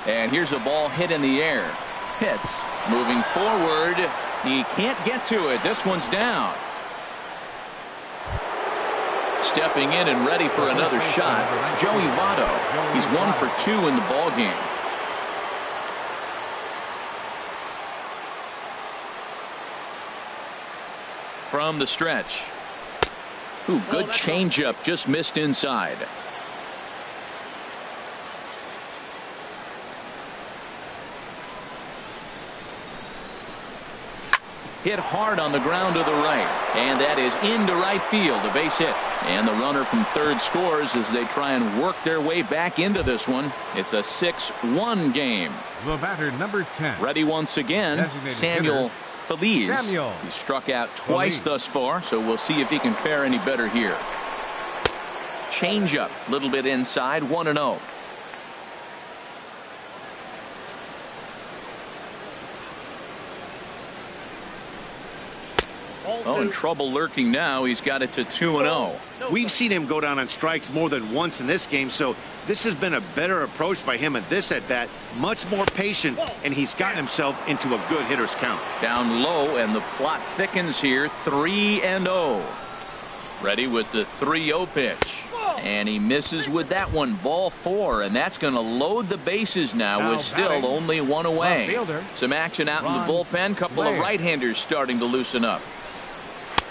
And here's a ball hit in the air. Pitts moving forward. He can't get to it. This one's down. Stepping in and ready for another shot, Joey Votto. He's 1 for 2 in the ball game. From the stretch. Ooh, good changeup, just missed inside. Hit hard on the ground to the right, and that is into right field, a base hit. And the runner from third scores as they try and work their way back into this one. It's a 6-1 game. The batter, number 10. Ready once again, Samuel Feliz. Samuel. He struck out twice thus far, so we'll see if he can fare any better here. Change up, a little bit inside, 1-0. Oh, and trouble lurking now. He's got it to 2-0. We've seen him go down on strikes more than once in this game, so this has been a better approach by him at this at-bat. Much more patient, and he's gotten himself into a good hitter's count. Down low, and the plot thickens here. 3-0. Ready with the 3-0 pitch. And he misses with that one. Ball 4, and that's going to load the bases now with still only 1 away. Some action out in the bullpen. Couple of right-handers starting to loosen up.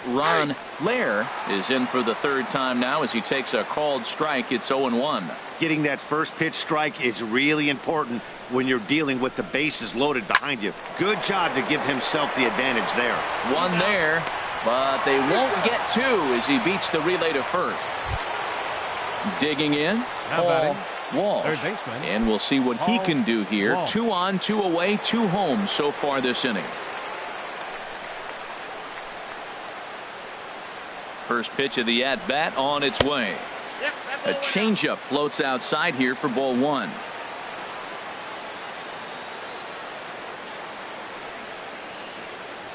Ron Lair is in for the 3rd time now as he takes a called strike. It's 0-1. Getting that first pitch strike is really important when you're dealing with the bases loaded behind you. Good job to give himself the advantage there. One there, but they won't get 2 as he beats the relay to first. Digging in, Paul Walsh, and we'll see what he can do here. 2 on, 2 away, 2 home so far this inning. First pitch of the at-bat on its way. A changeup floats outside here for ball 1.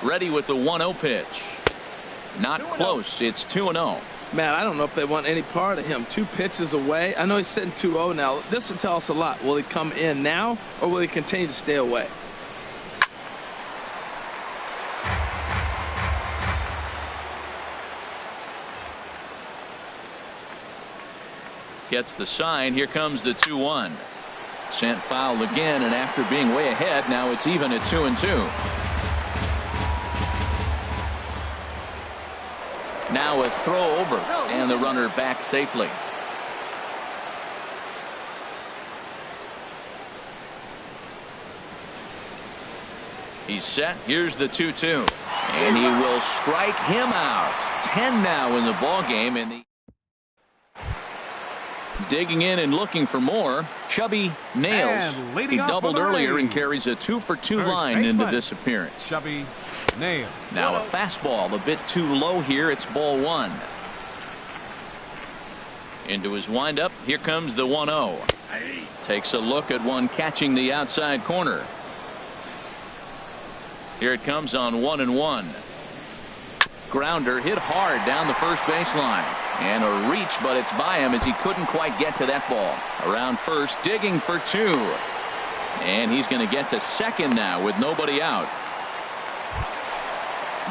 Ready with the 1-0 pitch. Not close. It's 2-0. Man, I don't know if they want any part of him. 2 pitches away. I know he's sitting 2-0 now. This will tell us a lot. Will he come in now, or will he continue to stay away? Gets the sign. Here comes the 2-1. Sent foul again, and after being way ahead, now it's even at 2-2. Now a throw over, and the runner back safely. He's set. Here's the 2-2, and he will strike him out. 10 now in the ball game, and digging in and looking for more, Chubby Nails. He doubled earlier and carries a 2-for-2 line into this appearance. Chubby Nails. Now a fastball a bit too low here. It's ball 1. Into his windup. Here comes the 1-0. Takes a look at one catching the outside corner. Here it comes on 1-1. Grounder hit hard down the first baseline. And a reach, but it's by him as he couldn't quite get to that ball. Around first, digging for two. And he's going to get to second now with nobody out.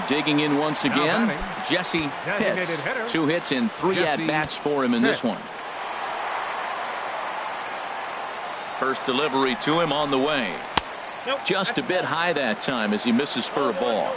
Digging in once again, Jesse Pitts. 2 hits and 3 at-bats for him in this one. First delivery to him on the way. Just a bit high that time as he misses for a ball.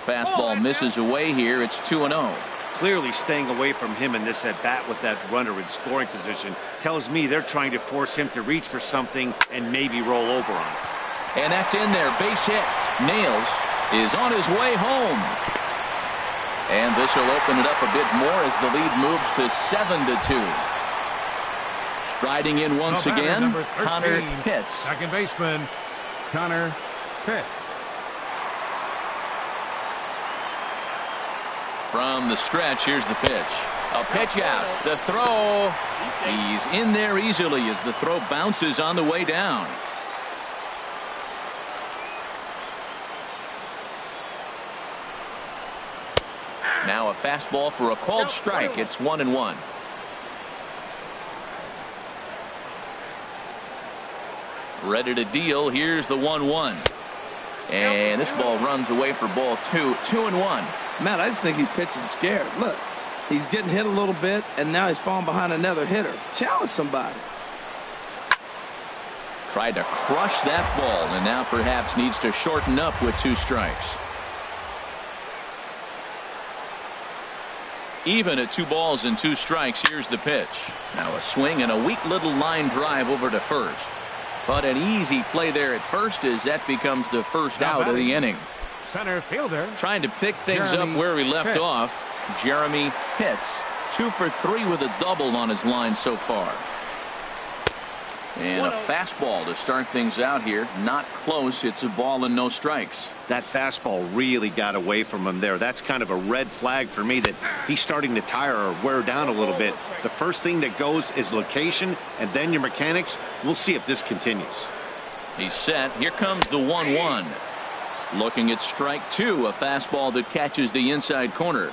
Fastball misses away here. It's 2-0. Clearly staying away from him in this at-bat with that runner in scoring position tells me they're trying to force him to reach for something and maybe roll over on it. And that's in there. Base hit. Nails is on his way home. And this will open it up a bit more as the lead moves to 7-2. Striding in once again, Connor Pitts. Second baseman, Connor Pitts. From the stretch, here's the pitch. A pitch out. The throw. He's in there easily as the throw bounces on the way down. Now a fastball for a called strike. It's 1-1. Ready to deal. Here's the 1-1. And this ball runs away for ball 2. 2-1. Matt, I just think he's pitching scared. Look, he's getting hit a little bit, and now he's falling behind another hitter. Challenge somebody. Tried to crush that ball, and now perhaps needs to shorten up with 2 strikes. Even at 2 balls and 2 strikes, here's the pitch. Now a swing and a weak little line drive over to first. But an easy play there at first as that becomes the first out of the inning. Center fielder. Trying to pick things up where we left off. Jeremy Pitts. 2 for 3 with a double on his line so far. And a fastball to start things out here. Not close. It's a ball and no strikes. That fastball really got away from him there. That's kind of a red flag for me that he's starting to tire or wear down a little bit. The first thing that goes is location and then your mechanics. We'll see if this continues. He's set. Here comes the 1-1. Looking at strike 2, a fastball that catches the inside corner.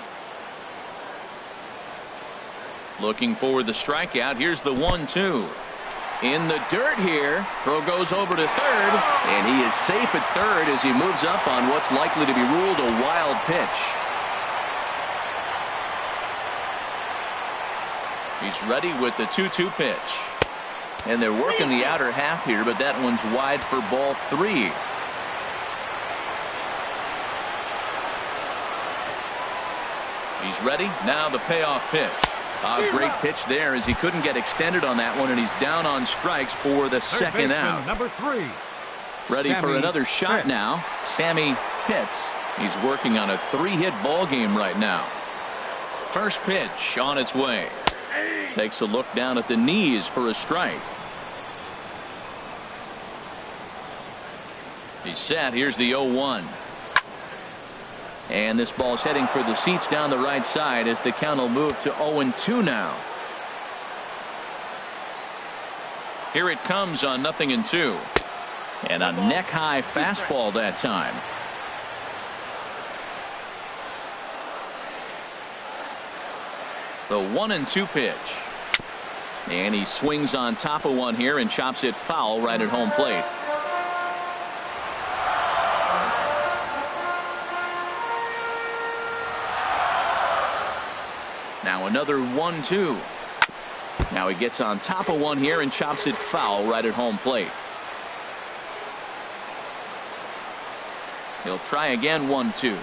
Looking for the strikeout. Here's the 1-2. In the dirt here. Throw goes over to third, and he is safe at third as he moves up on what's likely to be ruled a wild pitch. He's ready with the 2-2 pitch. And they're working the outer half here, but that one's wide for ball 3. He's ready. Now the payoff pitch. A great pitch there as he couldn't get extended on that one, and he's down on strikes for the second out. Number 3. Ready for another shot now. Sammy Pitts. He's working on a 3-hit ball game right now. First pitch on its way. Takes a look down at the knees for a strike. He's set. Here's the 0-1. And this ball's heading for the seats down the right side as the count will move to 0-2 now. Here it comes on 0-2. And a neck-high fastball that time. The 1-2 pitch. And he swings on top of one here and chops it foul right at home plate. Now another 1-2. Now he gets on top of one here and chops it foul right at home plate. He'll try again. 1-2.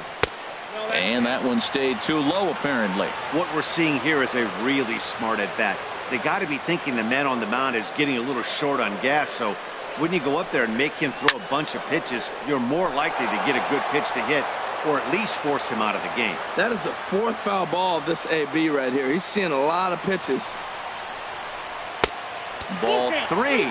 And that one stayed too low apparently. What we're seeing here is a really smart at bat. They got to be thinking the man on the mound is getting a little short on gas, so when you go up there and make him throw a bunch of pitches, you're more likely to get a good pitch to hit or at least force him out of the game. That is the 4th foul ball of this AB right here. He's seeing a lot of pitches. Ball 3.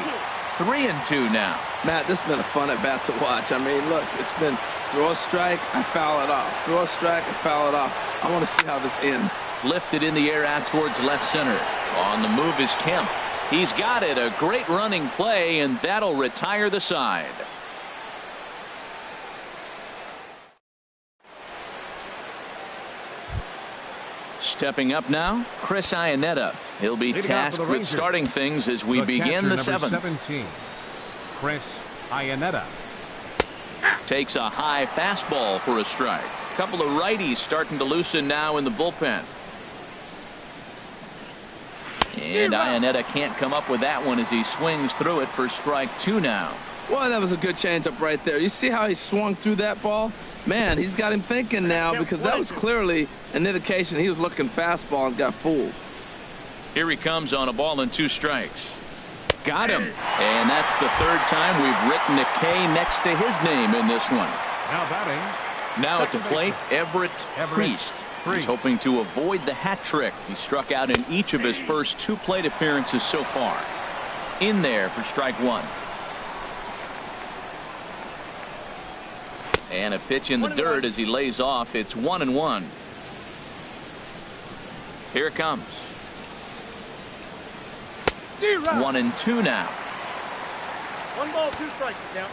3-2 now. Matt, this has been a fun at bat to watch. I mean, look, it's been throw a strike, I foul it off. Throw a strike, I foul it off. I want to see how this ends. Lifted in the air out towards left center. On the move is Kemp. He's got it. A great running play, and that'll retire the side. Stepping up now, Chris Iannetta. He'll be tasked with starting things as we begin the seventh. 17, Chris Iannetta. Takes a high fastball for a strike. A couple of righties starting to loosen now in the bullpen. And Iannetta can't come up with that one as he swings through it for strike 2 now. Well, that was a good changeup right there. You see how he swung through that ball? Man, he's got him thinking now, because that was clearly an indication he was looking fastball and got fooled. Here he comes on a ball and 2 strikes. Got him. And that's the 3rd time we've written a K next to his name in this one. Now batting. Now at the plate, Everett Priest. He's hoping to avoid the hat trick. He struck out in each of his first 2 plate appearances so far. In there for strike 1. And a pitch in the dirt as he lays off. It's 1-1. Here it comes. 1-2 now. 1 ball, 2 strikes now.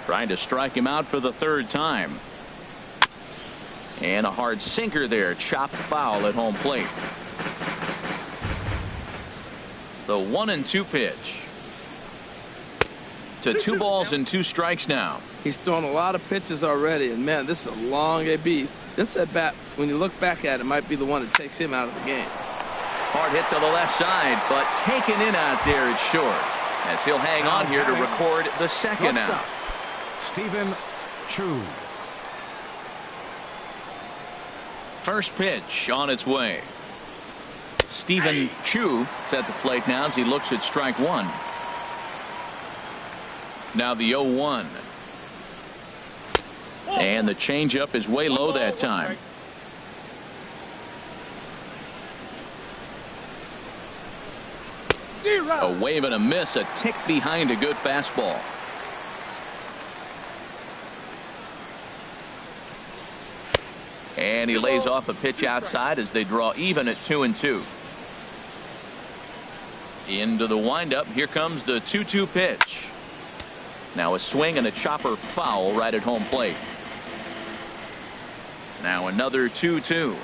Trying to strike him out for the 3rd time. And a hard sinker there, chopped foul at home plate. The 1-2 pitch. To 2 balls and 2 strikes now. He's thrown a lot of pitches already, and man, this is a long AB. This at bat, when you look back at it, might be the one that takes him out of the game. Hard hit to the left side, but taken in out there, it's short. As he'll hang on here to record the 2nd out. Stephen Chu. First pitch on its way. Stephen Chu is at the plate now as he looks at strike 1. Now the 0-1. And the changeup is way low that time. A wave and a miss, a tick behind a good fastball. And he lays off a pitch outside as they draw even at 2-2. Into the windup. Here comes the 2-2 pitch. Now a swing and a chopper foul right at home plate. Now another 2-2.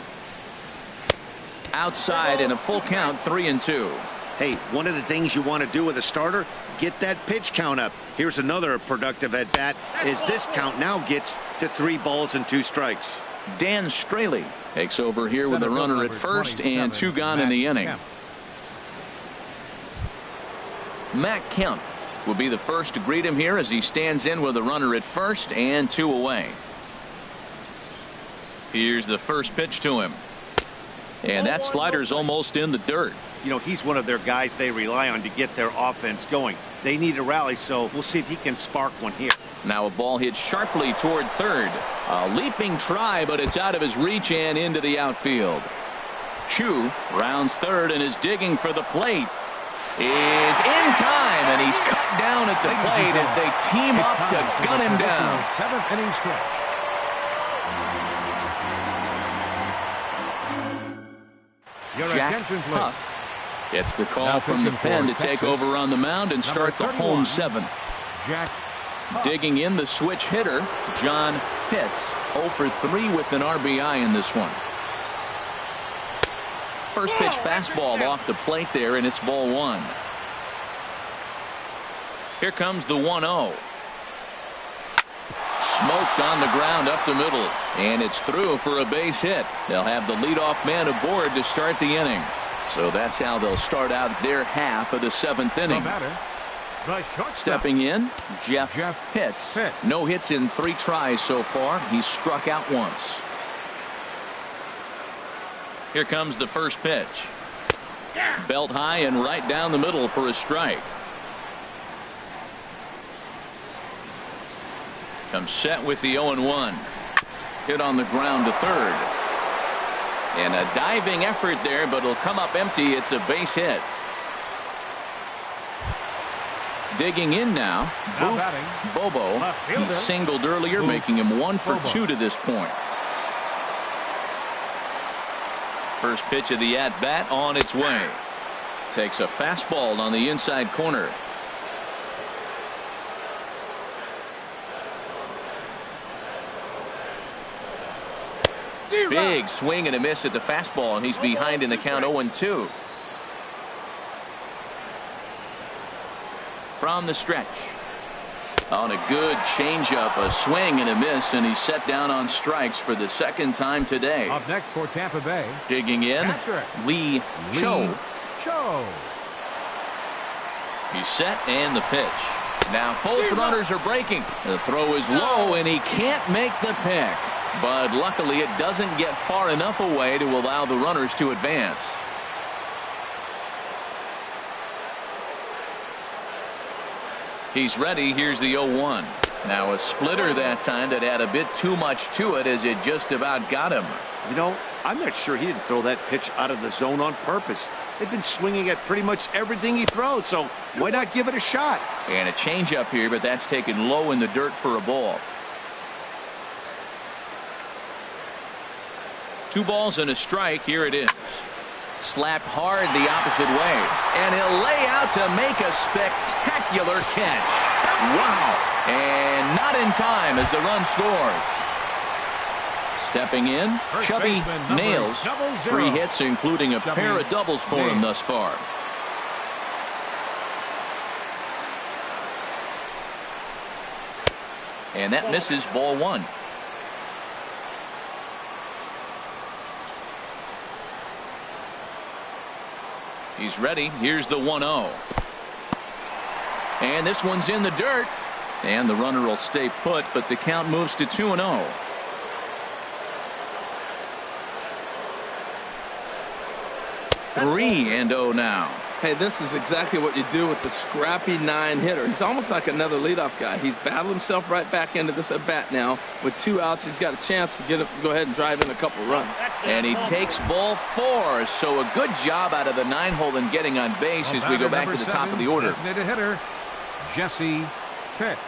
Outside in a full count, 3-2. Hey, one of the things you want to do with a starter, get that pitch count up. Here's another productive at bat as this count now gets to 3 balls and 2 strikes. Dan Straley takes over here with a runner at first and 2 gone in the inning. Matt Kemp will be the first to greet him here as he stands in with a runner at first and 2 away. Here's the first pitch to him. And that slider's almost in the dirt. You know, he's one of their guys they rely on to get their offense going. They need a rally, so we'll see if he can spark one here. Now a ball hit sharply toward third. A leaping try, but it's out of his reach and into the outfield. Chu rounds third and is digging for the plate. Is in time, and he's cut down at the plate as they team up to gun him down. 7th inning stretch. Jack Huff gets the call from the pen to take over on the mound and start the home 7th. Jack digging in the switch hitter, John Pitts, 0 for 3 with an RBI in this one. First pitch fastball off the plate there, and it's ball 1. Here comes the 1-0. Smoked on the ground up the middle, and it's through for a base hit. They'll have the leadoff man aboard to start the inning. So that's how they'll start out their half of the 7th inning. Stepping in, Jeff Pitts. No hits in 3 tries so far. He's struck out once. Here comes the first pitch. Belt high and right down the middle for a strike. Comes set with the 0-1. Hit on the ground to third. And a diving effort there, but it'll come up empty. It's a base hit. Digging in now, Bobo. He singled earlier, making him 1 for 2 to this point. First pitch of the at-bat on its way. Takes a fastball on the inside corner. Big swing and a miss at the fastball, and he's behind in the count 0-2. From the stretch. On a good changeup, a swing and a miss, and he's set down on strikes for the second time today. Up next for Tampa Bay. Digging in, Lee Cho. He's set and the pitch. Now both runners are breaking. The throw is low and he can't make the pick. But luckily it doesn't get far enough away to allow the runners to advance. He's ready. Here's the 0-1. Now a splitter that time that had a bit too much to it as it just about got him. You know, I'm not sure he didn't throw that pitch out of the zone on purpose. They've been swinging at pretty much everything he throws, so why not give it a shot? And a changeup here, but that's taken low in the dirt for a ball. 2 balls and a strike. Here it is. Slapped hard the opposite way, and he'll lay out to make a spectacular catch. Wow. And not in time as the run scores. Stepping in, Chubby Nails. 3 hits, including a pair of doubles for him thus far. And that misses, ball 1. He's ready. Here's the 1-0. And this one's in the dirt. And the runner will stay put, but the count moves to 2-0. Three and 0 now. Hey, this is exactly what you do with the scrappy 9 hitter. He's almost like another leadoff guy. He's battled himself right back into this at bat now. With 2 outs, he's got a chance to go ahead and drive in a couple runs. And he takes ball 4. So a good job out of the 9-hole in getting on base as we go back to the top of the order. Designated hitter, Jesse Pitts.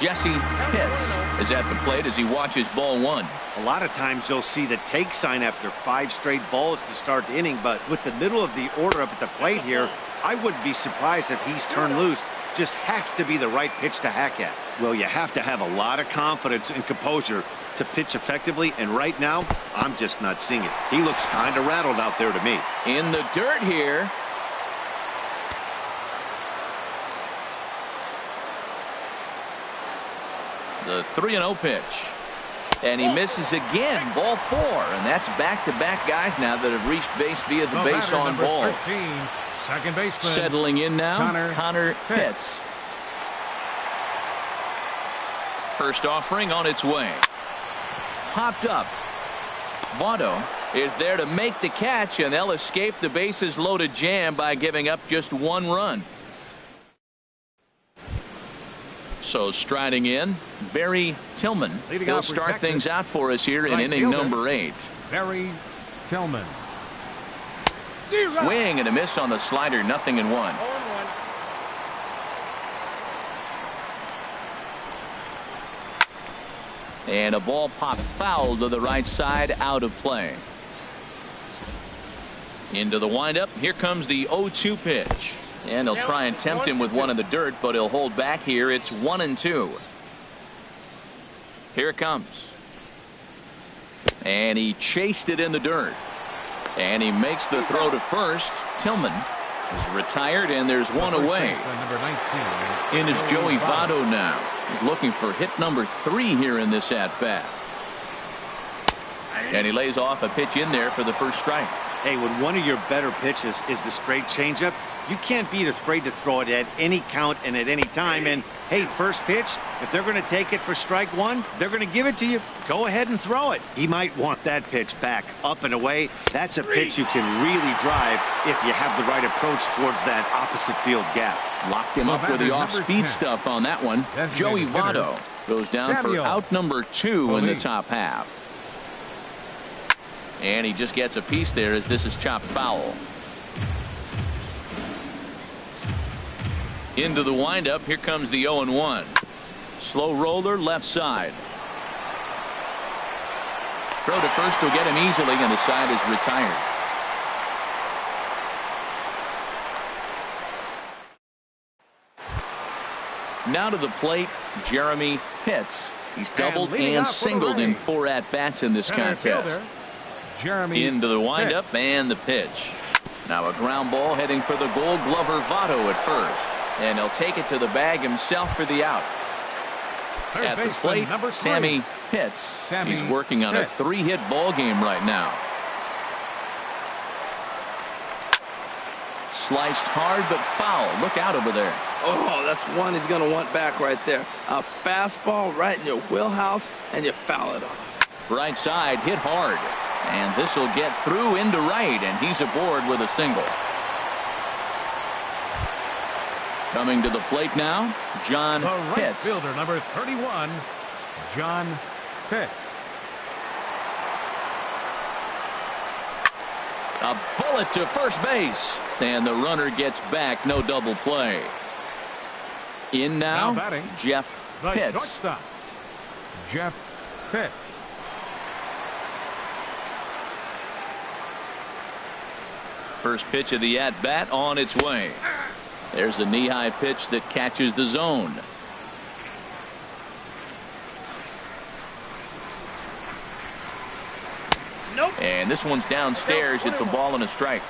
Jesse Pitts is at the plate as he watches ball 1. A lot of times you'll see the take sign after 5 straight balls to start the inning, but with the middle of the order up at the plate here, I wouldn't be surprised if he's turned loose. Just has to be the right pitch to hack at. Well, you have to have a lot of confidence and composure to pitch effectively, and right now, I'm just not seeing it. He looks kind of rattled out there to me. In the dirt here. The 3-0 pitch. And he misses again. Ball 4. And that's back-to-back guys now that have reached base via the base on ball. 13, second baseman. Settling in now, Connor Pitts. First offering on its way. Popped up. Votto is there to make the catch, and they'll escape the bases loaded jam by giving up just 1 run. So striding in, Barry Tillman. He'll start things out for us here in inning number 8. Barry Tillman. Swing and a miss on the slider, 0-1. And a ball popped foul to the right side, out of play. Into the windup. Here comes the 0-2 pitch. And he'll try and tempt him with one in the dirt, but he'll hold back here. It's 1-2. Here it comes. And he chased it in the dirt. And he makes the throw to first. Tillman is retired, and there's one away. Number 19. In is Joey Votto now. He's looking for hit number 3 here in this at-bat. And he lays off a pitch in there for the first strike. Hey, when one of your better pitches is the straight changeup, you can't be afraid to throw it at any count and at any time. And, hey, first pitch, if they're going to take it for strike 1, they're going to give it to you. Go ahead and throw it. He might want that pitch back, up and away. That's a pitch you can really drive if you have the right approach towards that opposite field gap. Locked him up with the off-speed stuff on that one. Joey Votto goes down for out number 2 in the top half. And he just gets a piece there as this is chopped foul. Into the windup. Here comes the 0-1. Slow roller left side. Throw to first will get him easily, and the side is retired. Now to the plate, Jeremy Pitts. He's doubled and singled in 4 at-bats in this contest. Jeremy into the windup and the pitch. Now a ground ball heading for the Gold Glover Votto at first. And he'll take it to the bag himself for the out. At the plate, Sammy Pitts. He's working on a 3-hit ball game right now. Sliced hard but foul. Look out over there. Oh, that's one he's going to want back right there. A fastball right in your wheelhouse, and you foul it off. Right side hit hard. And this will get through into right, and he's aboard with a single. Coming to the plate now, John Pitts. Fielder number 31, John Pitts. A bullet to first base, and the runner gets back. No double play. In now batting, Jeff the Pitts. Shortstop, Jeff Pitts. First pitch of the at-bat on its way. There's a knee-high pitch that catches the zone. Nope. And this one's downstairs. It's a ball and a strike.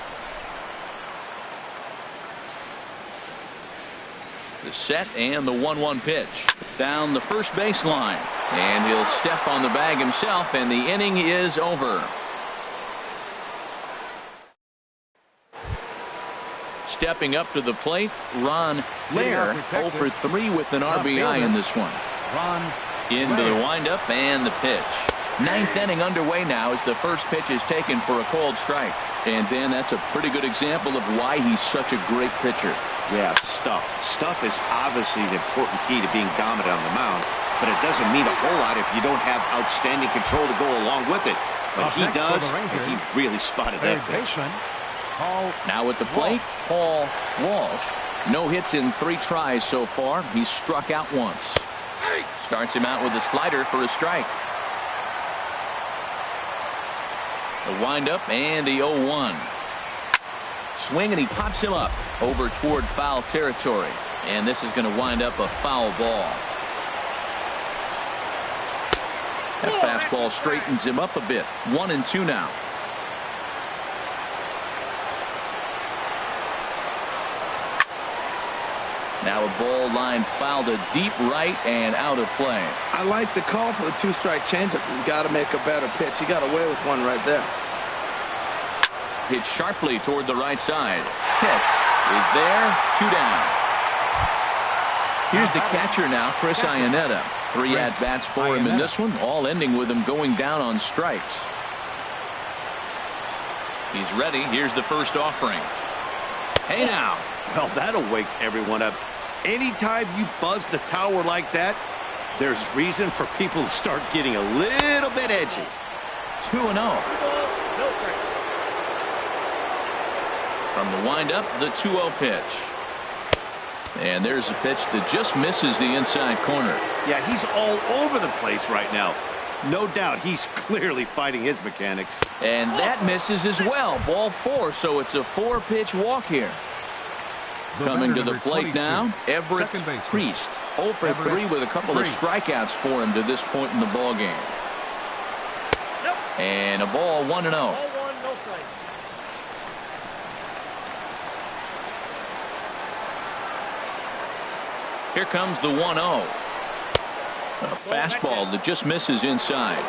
The set and the 1-1 pitch. Down the first baseline. And he'll step on the bag himself, and the inning is over. Stepping up to the plate, Ron Lear, 0 for 3 with an RBI in this one. Ron into the windup and the pitch. 9th inning underway now as the first pitch is taken for a called strike. And Dan, that's a pretty good example of why he's such a great pitcher. Yeah, stuff. Stuff is obviously an important key to being dominant on the mound, but it doesn't mean a whole lot if you don't have outstanding control to go along with it. But he does, and he really spotted that pitch. Now at the plate, Paul Walsh. No hits in 3 tries so far. He's struck out once. Starts him out with a slider for a strike. The windup and the 0-1. Swing, and he pops him up over toward foul territory. And this is going to wind up a foul ball. That fastball straightens him up a bit. 1-2 now. Now a ball line fouled to deep right and out of play. I like the call for the 2-strike changeup. You got to make a better pitch. He got away with one right there. Hit sharply toward the right side. Pitts is there. 2 down. Here's the catcher now, Chris Iannetta. 3 at-bats for him in this one, all ending with him going down on strikes. He's ready. Here's the first offering. Hey now. Well, that'll wake everyone up. Anytime you buzz the tower like that, there's reason for people to start getting a little bit edgy. 2-0. 2 balls, no strikes. From the windup, the 2-0 pitch. And there's a pitch that just misses the inside corner. Yeah, he's all over the place right now. No doubt he's clearly fighting his mechanics. And that misses as well. Ball 4, so it's a 4-pitch walk here. Coming to the plate now, Everett Priest. 0 for 3 with a couple of strikeouts for him to this point in the ball game. And a ball 1-0. Ball 1, no strikes. Here comes the 1-0. A fastball that just misses inside.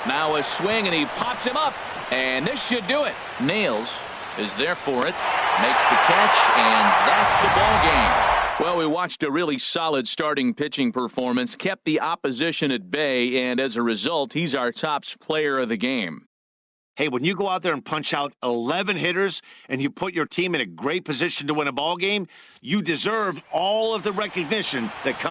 Now a swing, and he pops him up, and this should do it. Nails is there for it, makes the catch, and that's the ball game. Well, we watched a really solid starting pitching performance, kept the opposition at bay, and as a result, he's our top player of the game. Hey, when you go out there and punch out 11 hitters and you put your team in a great position to win a ball game, you deserve all of the recognition that comes